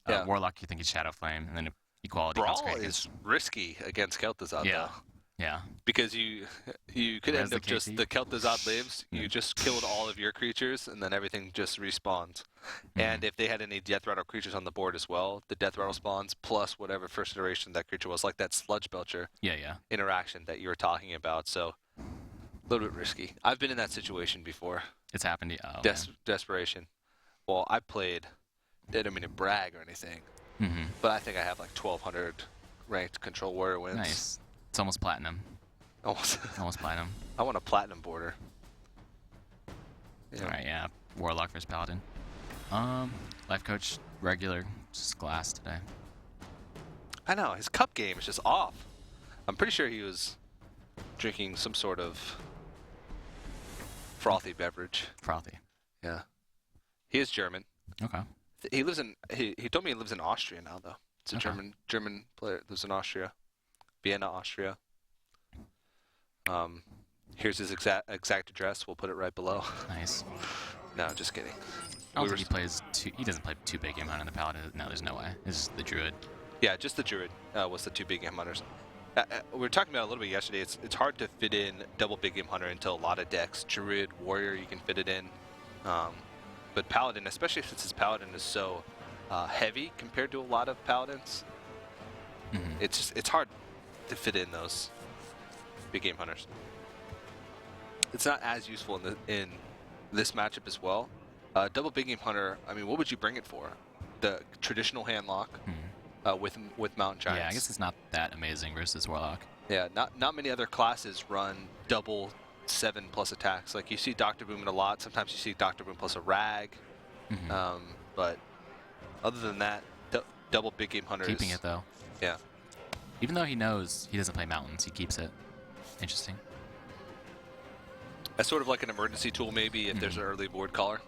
Yeah. Warlock, you're thinking Shadow Flame, and then Equality. Brawl Consecrate is risky against Kel'Thuzad, Yeah. though. Yeah. Because you could Res end the up just KT. the Kel'Thuzad lives, Yeah. you just killed all of your creatures, and then everything just respawns. And if they had any Death Rattle creatures on the board as well, the Death Rattle spawns plus whatever first iteration that creature was, like that Sludge Belcher Yeah. interaction that you were talking about. So a little bit risky. I've been in that situation before. It's happened to you. Oh, Desperation. Well, I played. I don't mean to brag or anything, mm-hmm. but I think I have like 1,200 ranked Control Warrior wins. Nice. It's almost platinum. Almost. Almost platinum. I want a platinum border. Yeah. All right, yeah. Warlock versus Paladin. Lifecoach, regular, just glass today. I know, his cup game is just off. I'm pretty sure he was drinking some sort of frothy beverage. Frothy. Yeah. He is German. Okay. He lives in he told me he lives in Austria now though. It's a Okay. German player, lives in Austria. Vienna, Austria. Here's his exact address. We'll put it right below. Nice. No, just kidding. I don't think he plays he doesn't play 2 big game hunter in the Paladin. No, there's no way. It's just the Druid. Yeah, just the Druid was the 2 big game hunters. We were talking about it a little bit yesterday. It's hard to fit in double big game hunter into a lot of decks. Druid, Warrior, you can fit it in. But Paladin, especially since his Paladin is so heavy compared to a lot of Paladins, it's hard to fit in those big game hunters. It's not as useful in this matchup as well. Double big game hunter. I mean, what would you bring it for? The traditional hand lock with Mountain Giants. Yeah, I guess it's not that amazing versus Warlock. Yeah, not many other classes run double 7+ attacks. Like you see Dr. Boom in a lot. Sometimes you see Dr. Boom plus a rag. But other than that, double big game hunters. Keeping it though. Yeah. Even though he knows he doesn't play mountains, he keeps it. Interesting. That's sort of like an emergency tool maybe if there's an early board caller.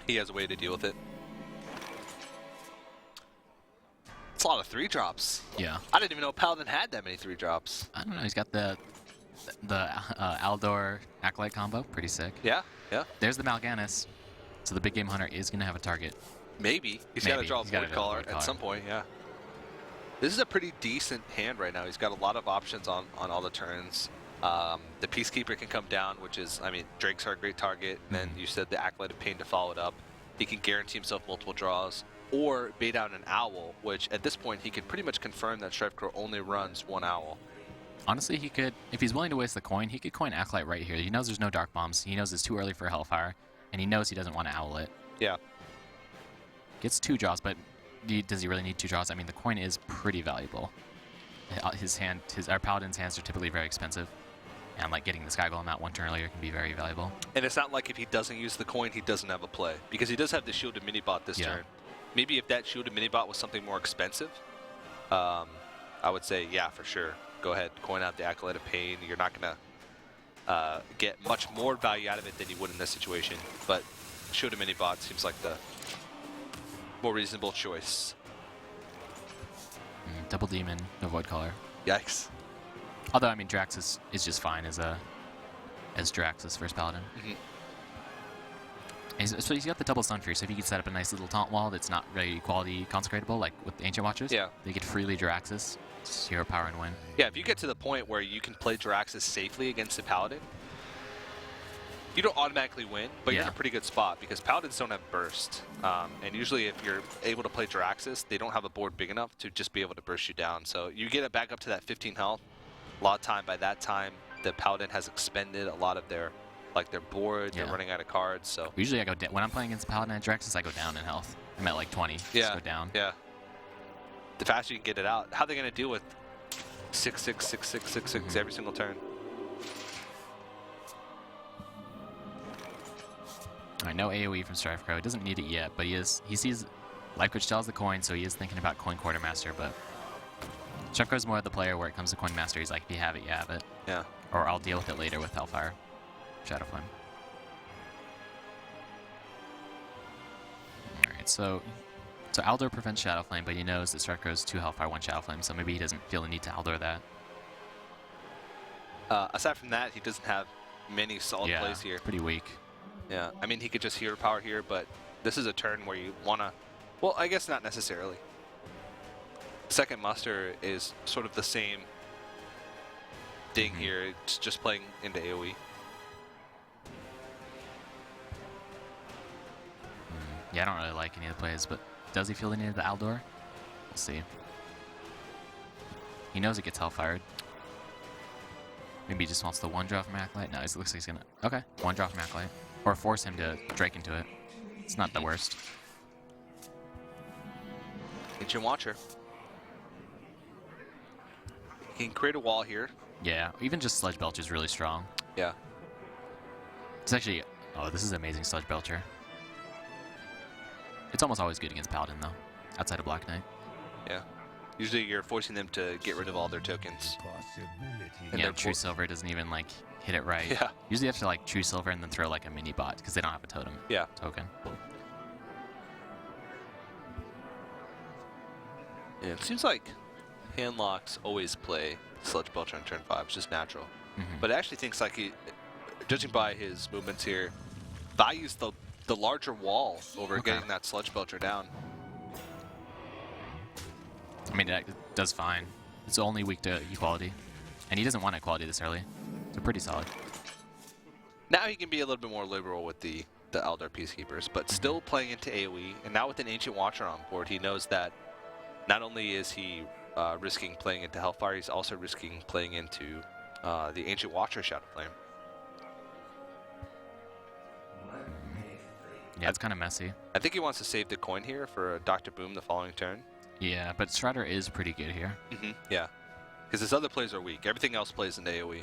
He has a way to deal with it. It's a lot of 3-drops. Yeah. I didn't even know Paladin had that many 3-drops. I don't know. He's got the Aldor Acolyte combo. Pretty sick. Yeah. There's the Mal'Ganis. So the big game hunter is going to have a target. Maybe. He's got to draw a He's gotta board draw a caller board at caller. some point, yeah. This is a pretty decent hand right now. He's got a lot of options on all the turns. The Peacekeeper can come down, which is, I mean, Drakes are a great target. And then you said the Acolyte of Pain to follow it up. He can guarantee himself multiple draws. Or bait out an Owl, which at this point he can pretty much confirm that StrifeCro only runs 1 Owl. Honestly, he could, if he's willing to waste the coin, he could coin Acolyte right here. He knows there's no Dark Bombs. He knows it's too early for Hellfire. And he knows he doesn't want to Owl it. Yeah. Gets 2 draws, but does he really need 2 draws? I mean, the coin is pretty valuable. Our Paladin's hands are typically very expensive. And like getting the Sky Golem out 1 turn earlier can be very valuable. And it's not like if he doesn't use the coin, he doesn't have a play. Because he does have the Shielded Minibot this turn. Maybe if that Shielded Minibot was something more expensive, I would say, yeah, for sure. Go ahead, coin out the Acolyte of Pain. You're not going to get much more value out of it than you would in this situation. But Shielded Minibot seems like the more reasonable choice. Double Demon, no Void Caller. Yikes. Although, I mean, Drax is just fine as Drax's first Paladin. So he's got the double Sun Fury, so if he could set up a nice little taunt wall that's not really quality consecratable, like with the Ancient Watchers, they could freely Jiraxis, hero power, and win. Yeah, if you get to the point where you can play Jiraxis safely against the Paladin, you don't automatically win, but you're in a pretty good spot because Paladins don't have burst. And usually if you're able to play Jiraxis, they don't have a board big enough to just be able to burst you down. So you get it back up to that 15 health. A lot of time, by that time, the Paladin has expended a lot of their board, they're running out of cards. So usually I go down when I'm playing against Paladin and Jiraxis, I go down in health. I'm at like 20. Just go down. Yeah. The faster you can get it out, how are they going to deal with 6/6, 6/6, 6/6 every single turn? All right, no AoE from StrifeCro. He doesn't need it yet, but he sees Lifecoach still has the coin, so he is thinking about coin quartermaster. But StrifeCro's more of the player where it comes to coin master. He's like, if you have it, you have it. Yeah. Or I'll deal with it later with Hellfire, Shadow Flame. All right, so Aldor prevents Shadow Flame, but he knows that StrifeCro's 2 Hellfire, 1 Shadow Flame, so maybe he doesn't feel the need to Aldor that. Aside from that, he doesn't have many solid plays here. Pretty weak. Yeah, I mean, he could just hero power here, but this is a turn where you want to... Well, I guess not necessarily. Second muster is sort of the same thing here. It's just playing into AoE. Yeah, I don't really like any of the plays, but does he feel the need of the Aldor? We'll see. He knows it gets Hellfired. Maybe he just wants the 1-draw from Acolyte. No, it looks like he's going to... Okay, 1-draw from Acolyte. Or force him to Drake into it. It's not the worst. Ancient Watcher. He can create a wall here. Yeah, even just Sludge Belcher is really strong. Yeah. It's actually... Oh, this is an amazing Sludge Belcher. It's almost always good against Paladin, though, outside of Black Knight. Yeah. Usually you're forcing them to get rid of all their tokens. And yeah, True Silver doesn't even, like, hit it right. Yeah. Usually you have to, like, True Silver and then throw, like, a mini-bot, because they don't have a totem token. Yeah, it seems like Handlocks always play Sludge Belcher on turn 5. It's just natural. But it actually thinks like he, judging by his movements here, values the larger wall over getting that Sludge Belcher down. I mean, it does fine. It's only weak to equality. And he doesn't want equality this early. So pretty solid. Now he can be a little bit more liberal with the Eldar Peacekeepers, but still playing into AoE. And now with an Ancient Watcher on board, he knows that not only is he risking playing into Hellfire, he's also risking playing into the Ancient Watcher Shadow Flame. Yeah, it's kind of messy. I think he wants to save the coin here for Dr. Boom the following turn. Yeah, but Strider is pretty good here. Yeah, because his other plays are weak. Everything else plays in AoE.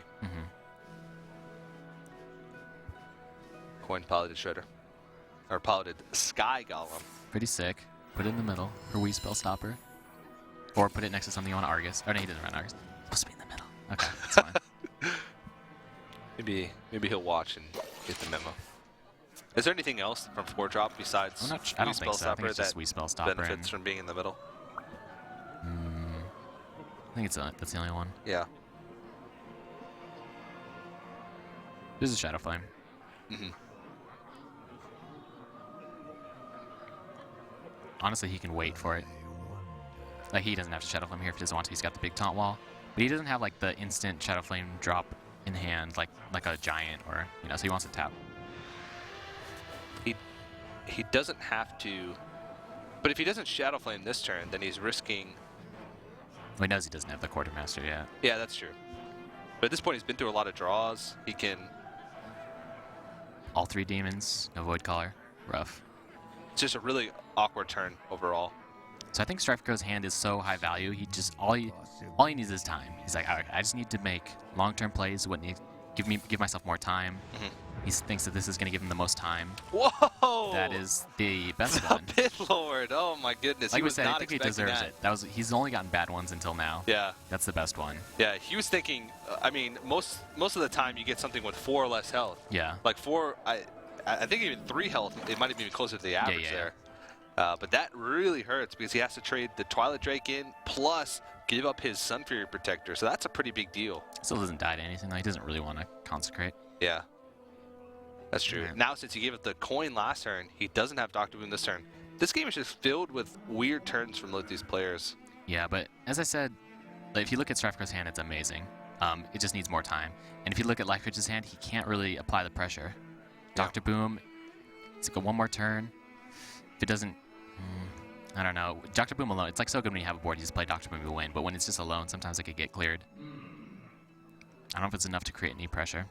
Coin Piloted Shredder. Or Piloted Sky Golem. Pretty sick. Put it in the middle for Wii Spell Stopper. Or put it next to something on Argus. Oh, no, he doesn't run Argus. It's supposed to be in the middle. Okay, that's fine. Maybe he'll watch and get the memo. Is there anything else from 4-drop besides I don't think so. I think it's just Wii Spell Stopper benefits from being in the middle? I think that's the only one. Yeah. This is Shadow Flame. Honestly, he can wait for it. Like, he doesn't have to Shadow Flame here if he doesn't want to. He's got the big taunt wall. But he doesn't have, like, the instant Shadow Flame drop in hand like a giant or, you know, so he wants to tap. He doesn't have to... But if he doesn't Shadow Flame this turn, then he's risking... Well, he knows he doesn't have the Quartermaster yet. Yeah, that's true. But at this point, he's been through a lot of draws. He can... All 3 demons, no Void Caller. Rough. It's just a really awkward turn overall. So I think StrifeCro's hand is so high value, he just all he needs is time. He's like, all right, I just need to make long-term plays. Give myself more time. He thinks that this is going to give him the most time. Whoa! That is the best one. Pit Lord! Oh my goodness! Like he was I said, not I think he expecting deserves it. He's only gotten bad ones until now. Yeah. That's the best one. Yeah, he was thinking. I mean, most of the time you get something with 4 or less health. Yeah. Like 4. I think even 3 health. It might have been closer to the average there. But that really hurts because he has to trade the Twilight Drake in, plus give up his Sun Fury Protector. So that's a pretty big deal. Still doesn't die to anything, though. He doesn't really want to consecrate. Yeah. That's true. Yeah. Now, since he gave it the coin last turn, he doesn't have Dr. Boom this turn. This game is just filled with weird turns from these players. Yeah, but as I said, like, if you look at StrifeCro's hand, it's amazing. It just needs more time. And if you look at Lifecoach's hand, he can't really apply the pressure. Dr. Boom, it's like one more turn. If it doesn't, I don't know. Dr. Boom alone, it's like so good when you have a board, you just play Dr. Boom, you win. But when it's just alone, sometimes it could get cleared. I don't know if it's enough to create any pressure.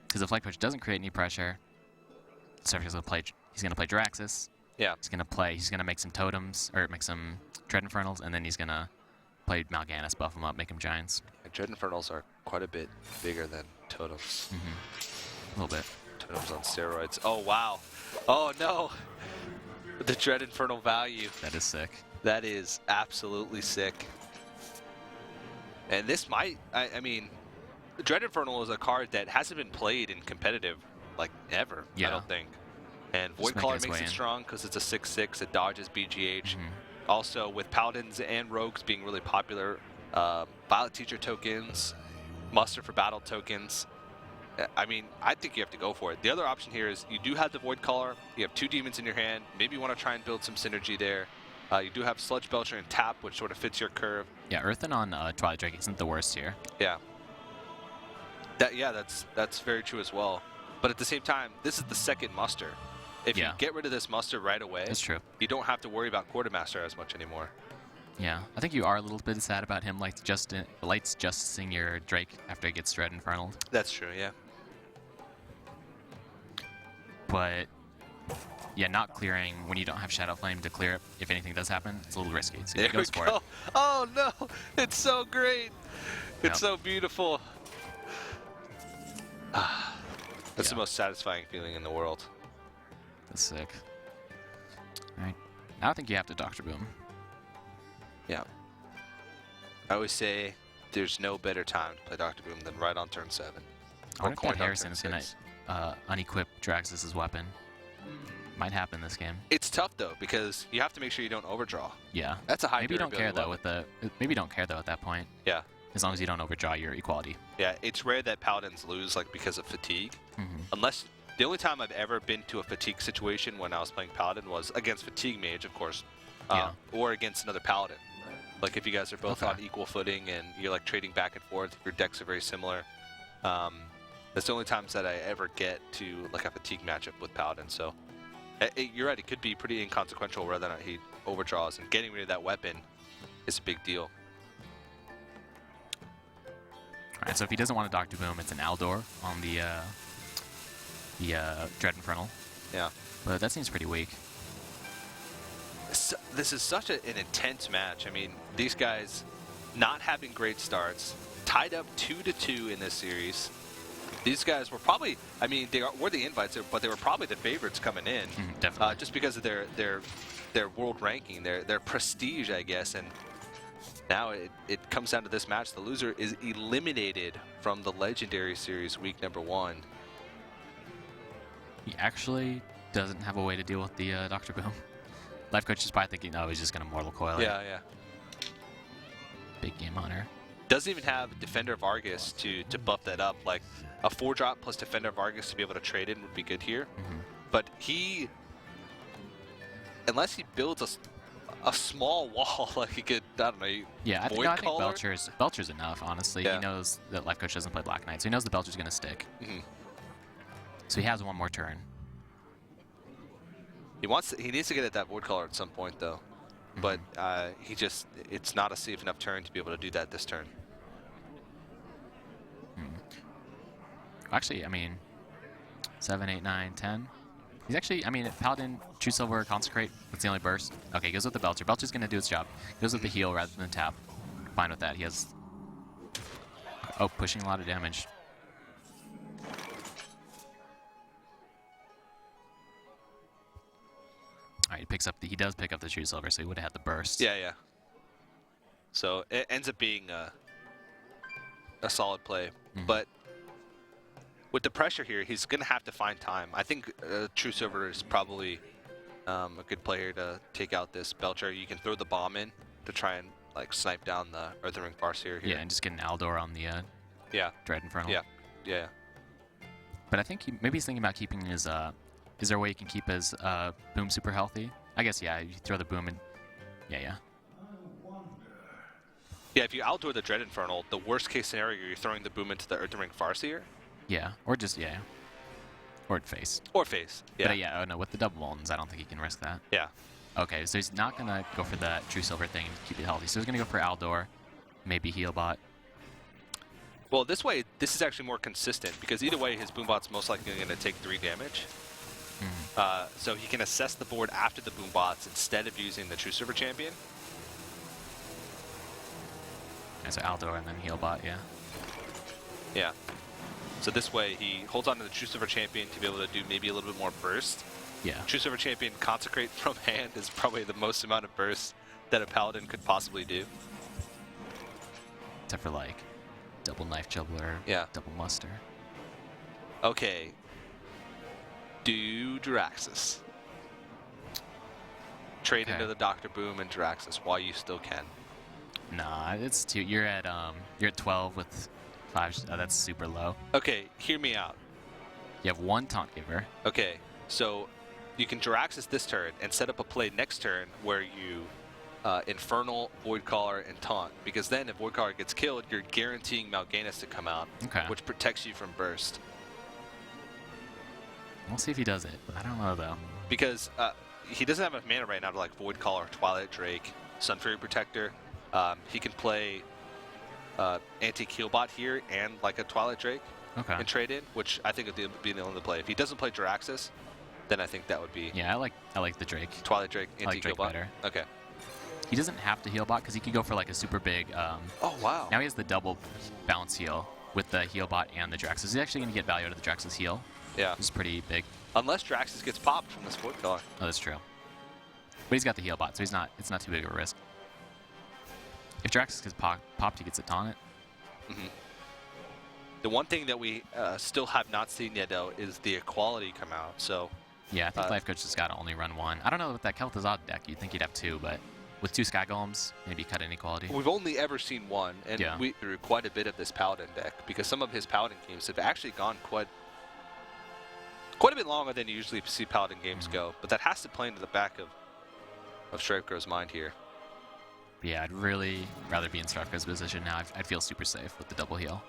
Because if Lifecoach doesn't create any pressure, StrifeCro's gonna play. He's gonna play Draxus. Yeah. He's gonna make some totems or make some Dread Infernals, and then he's gonna play Mal'Ganis, buff him up, make him giants. Dread Infernals are quite a bit bigger than totems. A little bit. Totems on steroids. Oh, wow. Oh, no. The Dread Infernal value. That is sick. That is absolutely sick. And this might, I mean, Dread Infernal is a card that hasn't been played in competitive, like, ever, Yeah. I don't think. And Just Void Caller making its makes way it in. strong because it's a 6/6. It dodges BGH. Also, with Paladins and Rogues being really popular, Violet Teacher tokens, Muster for Battle tokens. I mean, I think you have to go for it. The other option here is you do have the Void Caller. You have 2 demons in your hand. Maybe you want to try and build some synergy there. You do have Sludge Belcher and Tap, which sort of fits your curve. Yeah, Earthen on Twilight Drake isn't the worst here. Yeah. That's very true as well. But at the same time, this is the second muster. If you get rid of this muster right away, That's true. you don't have to worry about Quartermaster as much anymore. Yeah, I think you are a little bit sad about him, like lights justicing your Drake after it gets Dread Infernal. That's true, yeah. But yeah, not clearing when you don't have Shadow Flame to clear it, if anything does happen, it's a little risky. So he goes for it. Oh no, it's so great. It's Yep. so beautiful. That's the most satisfying feeling in the world. That's sick. Alright. Now I think you have to Dr. Boom. Yeah. I always say there's no better time to play Dr. Boom than right on turn 7. I wonder if coin that on Harrison turn is going 6. to unequip Draxus' weapon. Might happen this game. It's tough though because you have to make sure you don't overdraw. Yeah. That's a high Maybe you don't care durability though weapon. maybe you don't care though at that point. Yeah. As long as you don't overdraw your equality. Yeah, it's rare that Paladins lose like because of fatigue. Unless the only time I've ever been to a fatigue situation when I was playing Paladin was against Fatigue Mage, of course, or against another Paladin. Like if you guys are both on equal footing and you're like trading back and forth, your decks are very similar. That's the only times that I ever get to like a fatigue matchup with Paladin. So you're right, it could be pretty inconsequential whether or not he overdraws, and getting rid of that weapon is a big deal. Alright, so if he doesn't want a Dr. Boom, it's an Aldor on the Dread Infernal. Yeah. But that seems pretty weak. So, this is such an intense match. I mean, these guys not having great starts, tied up 2-2 in this series. These guys were probably, I mean, they were the invites, but they were probably the favorites coming in. Definitely. Just because of their world ranking, their prestige, I guess. And now it comes down to this match. The loser is eliminated from the Legendary Series week number 1. He actually doesn't have a way to deal with the Dr. Boom. Lifecoach is probably thinking, oh, he's just going to Mortal Coil it. Yeah. Big game hunter. Doesn't even have Defender of Argus to buff that up. Like a 4-drop plus Defender of Argus to be able to trade in would be good here. But he, unless he builds a small wall, like he could, I don't know. Yeah, I think Caller? Belcher's enough, honestly. Yeah. He knows that Lifecoach doesn't play Black Knight, so he knows the Belcher's going to stick. So he has one more turn. He needs to get at that Void Caller at some point though. But it's not a safe enough turn to be able to do that this turn. Actually, I mean, 7, 8, 9, 10. He's actually, I mean, Paladin, True Silver, Consecrate, that's the only burst. Okay, he goes with the Belcher. Belcher's going to do its job. Goes with the heal rather than tap. Fine with that. He has, pushing a lot of damage. Alright, he does pick up the True Silver, so he would have had the burst. Yeah. So it ends up being a solid play. But with the pressure here, he's going to have to find time. I think True Silver is probably a good player to take out this Belcher. You can throw the bomb in to try and like snipe down the Earthen Ring Farseer here. Yeah, and just get an Aldor on the Dread Infernal. Yeah. But I think maybe he's thinking about keeping his. Is there a way he can keep his boom super healthy? I guess yeah. You throw the boom and yeah. Yeah, if you outdoor the Dread Infernal, the worst case scenario, you're throwing the boom into the Earthen Ring Farseer. Yeah, or just or face. Or face. Yeah. But yeah, oh no, with the double Moltons, I don't think he can risk that. Yeah. Okay, so he's not gonna go for that True Silver thing to keep it healthy. So he's gonna go for Aldor, maybe Healbot. Well, this way, this is actually more consistent because either way, his Boombot's most likely going to take 3 damage. So he can assess the board after the Boombots instead of using the True Silver Champion. Yeah, so Aldor and then Healbot, yeah. Yeah. So this way, he holds on to the True Silver Champion to be able to do maybe a little bit more burst. Yeah. True Silver Champion Consecrate from hand is probably the most amount of burst that a Paladin could possibly do. Except for like double Knife Juggler, Yeah. double Muster. Okay. Do Jiraxxus. Trade into the Dr. Boom and Jiraxxus while you still can. Nah, it's too. You're at 12 with 5. That's super low. Okay, hear me out. You have 1 Taunt Giver. Okay, so you can Jiraxxus this turn and set up a play next turn where you Infernal, Voidcaller, and Taunt. Because then if Voidcaller gets killed, you're guaranteeing Mal'Ganis to come out, which protects you from burst. We'll see if he does it, but I don't know though. Because he doesn't have enough mana right now to like Voidcaller, Twilight Drake, Sunfury Protector. He can play Antique Healbot here and like a Twilight Drake and trade in, which I think would be the only play. If he doesn't play Jiraxxus, then I think that would be. Yeah, I like the Drake. Twilight Drake, Antique I like Drake Healbot. better. Okay. He doesn't have to Healbot because he could go for like a super big. Oh wow. Now he has the double balance heal with the Healbot and the Jiraxxus. He's actually going to get value out of the Jiraxxus heal. Yeah. Which is pretty big. Unless Jiraxxus gets popped from this Voidcaller. Oh, that's true. But he's got the Healbot, so it's not too big of a risk. If Jiraxxus gets popped, he gets a taunt. The one thing that we still have not seen yet, though, is the equality come out. So. Yeah, I think Lifecoach has got to only run 1. I don't know with that Kel'Thuzad deck. You'd think he'd have 2, but with 2 Sky Golems, maybe cut inequality. We've only ever seen 1, and we through quite a bit of this Paladin deck because some of his Paladin games have actually gone quite a bit longer than you usually see Paladin games go. But that has to play into the back of StrifeCro's mind here. Yeah, I'd really rather be in StrifeCro's position now. I'd feel super safe with the double heal.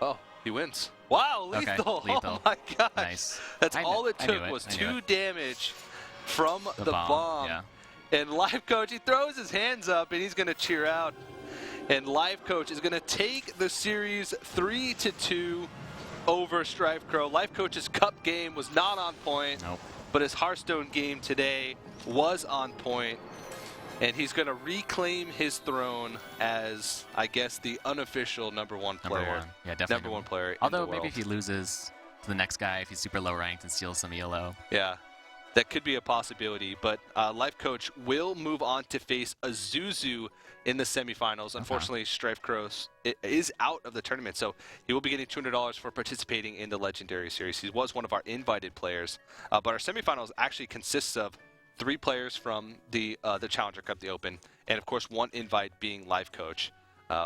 Oh, he wins. Wow, lethal. Okay, lethal. Oh my gosh. Nice. That's all it took was 2 damage from the bomb. Yeah. And Lifecoach, he throws his hands up and he's going to cheer out. And Lifecoach is going to take the series 3-2 over StrifeCro. Lifecoach's cup game was not on point, but his Hearthstone game today was on point. And he's going to reclaim his throne as, I guess, the unofficial number 1 player. Number 1. Yeah, definitely. Number 1 player. Although maybe if he loses to the next guy, if he's super low ranked and steals some ELO. Yeah, that could be a possibility. But Lifecoach will move on to face Azuzu in the semifinals. Unfortunately, StrifeCro is out of the tournament, so he will be getting $200 for participating in the Legendary Series. He was one of our invited players. But our semifinals actually consists of 3 players from the Challenger Cup, the Open, and of course 1 invite being Lifecoach,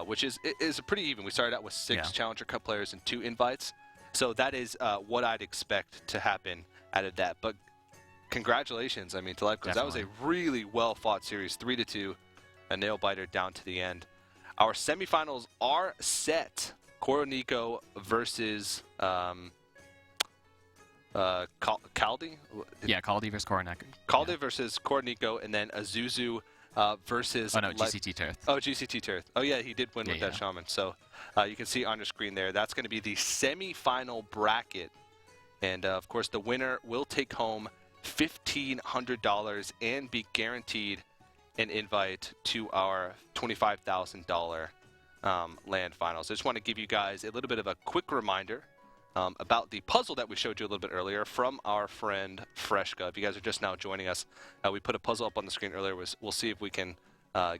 which is pretty even. We started out with 6 Challenger Cup players and 2 invites, so that is what I'd expect to happen out of that. But congratulations, I mean, to Lifecoach. That was a really well-fought series, 3-2, a nail-biter down to the end. Our semifinals are set. Koronico versus Kaldi? Yeah, Kaldi versus Koronico. Kaldi versus Koronico, and then Azuzu versus... Oh, no, GCT Turth. Oh, GCT Turth. Oh, yeah, he did win with that Shaman. So you can see on your screen there, that's going to be the semi-final bracket. And, of course, the winner will take home $1,500 and be guaranteed an invite to our $25,000 land finals. I just want to give you guys a little bit of a quick reminder about the puzzle that we showed you a little bit earlier from our friend Freshka. If you guys are just now joining us, we put a puzzle up on the screen earlier. We'll see if we can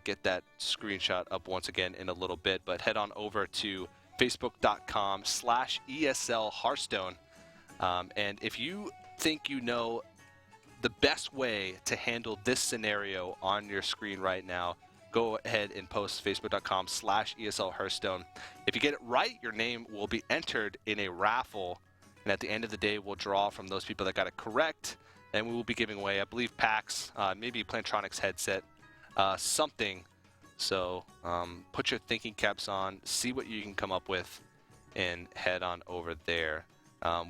get that screenshot up once again in a little bit. But head on over to facebook.com/ESL Hearthstone. And if you think you know the best way to handle this scenario on your screen right now, go ahead and post facebook.com/ESL Hearthstone. If you get it right, your name will be entered in a raffle And at the end of the day, we'll draw from those people that got it correct, and we will be giving away, I believe, packs, maybe Plantronics headset, something. So put your thinking caps on, see what you can come up with, and head on over there.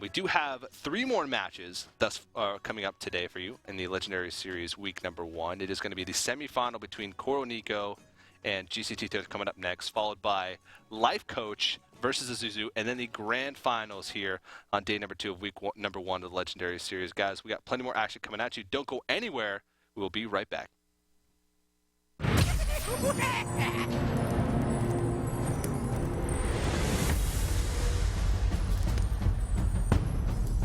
We do have 3 more matches thus coming up today for you in the Legendary Series week number 1. It is going to be the semifinal between Koro Nico and GCT Third coming up next, followed by Lifecoach versus Azuzu, and then the grand finals here on day number 2 of week number 1 of the Legendary Series. Guys, we got plenty more action coming at you. Don't go anywhere. We will be right back.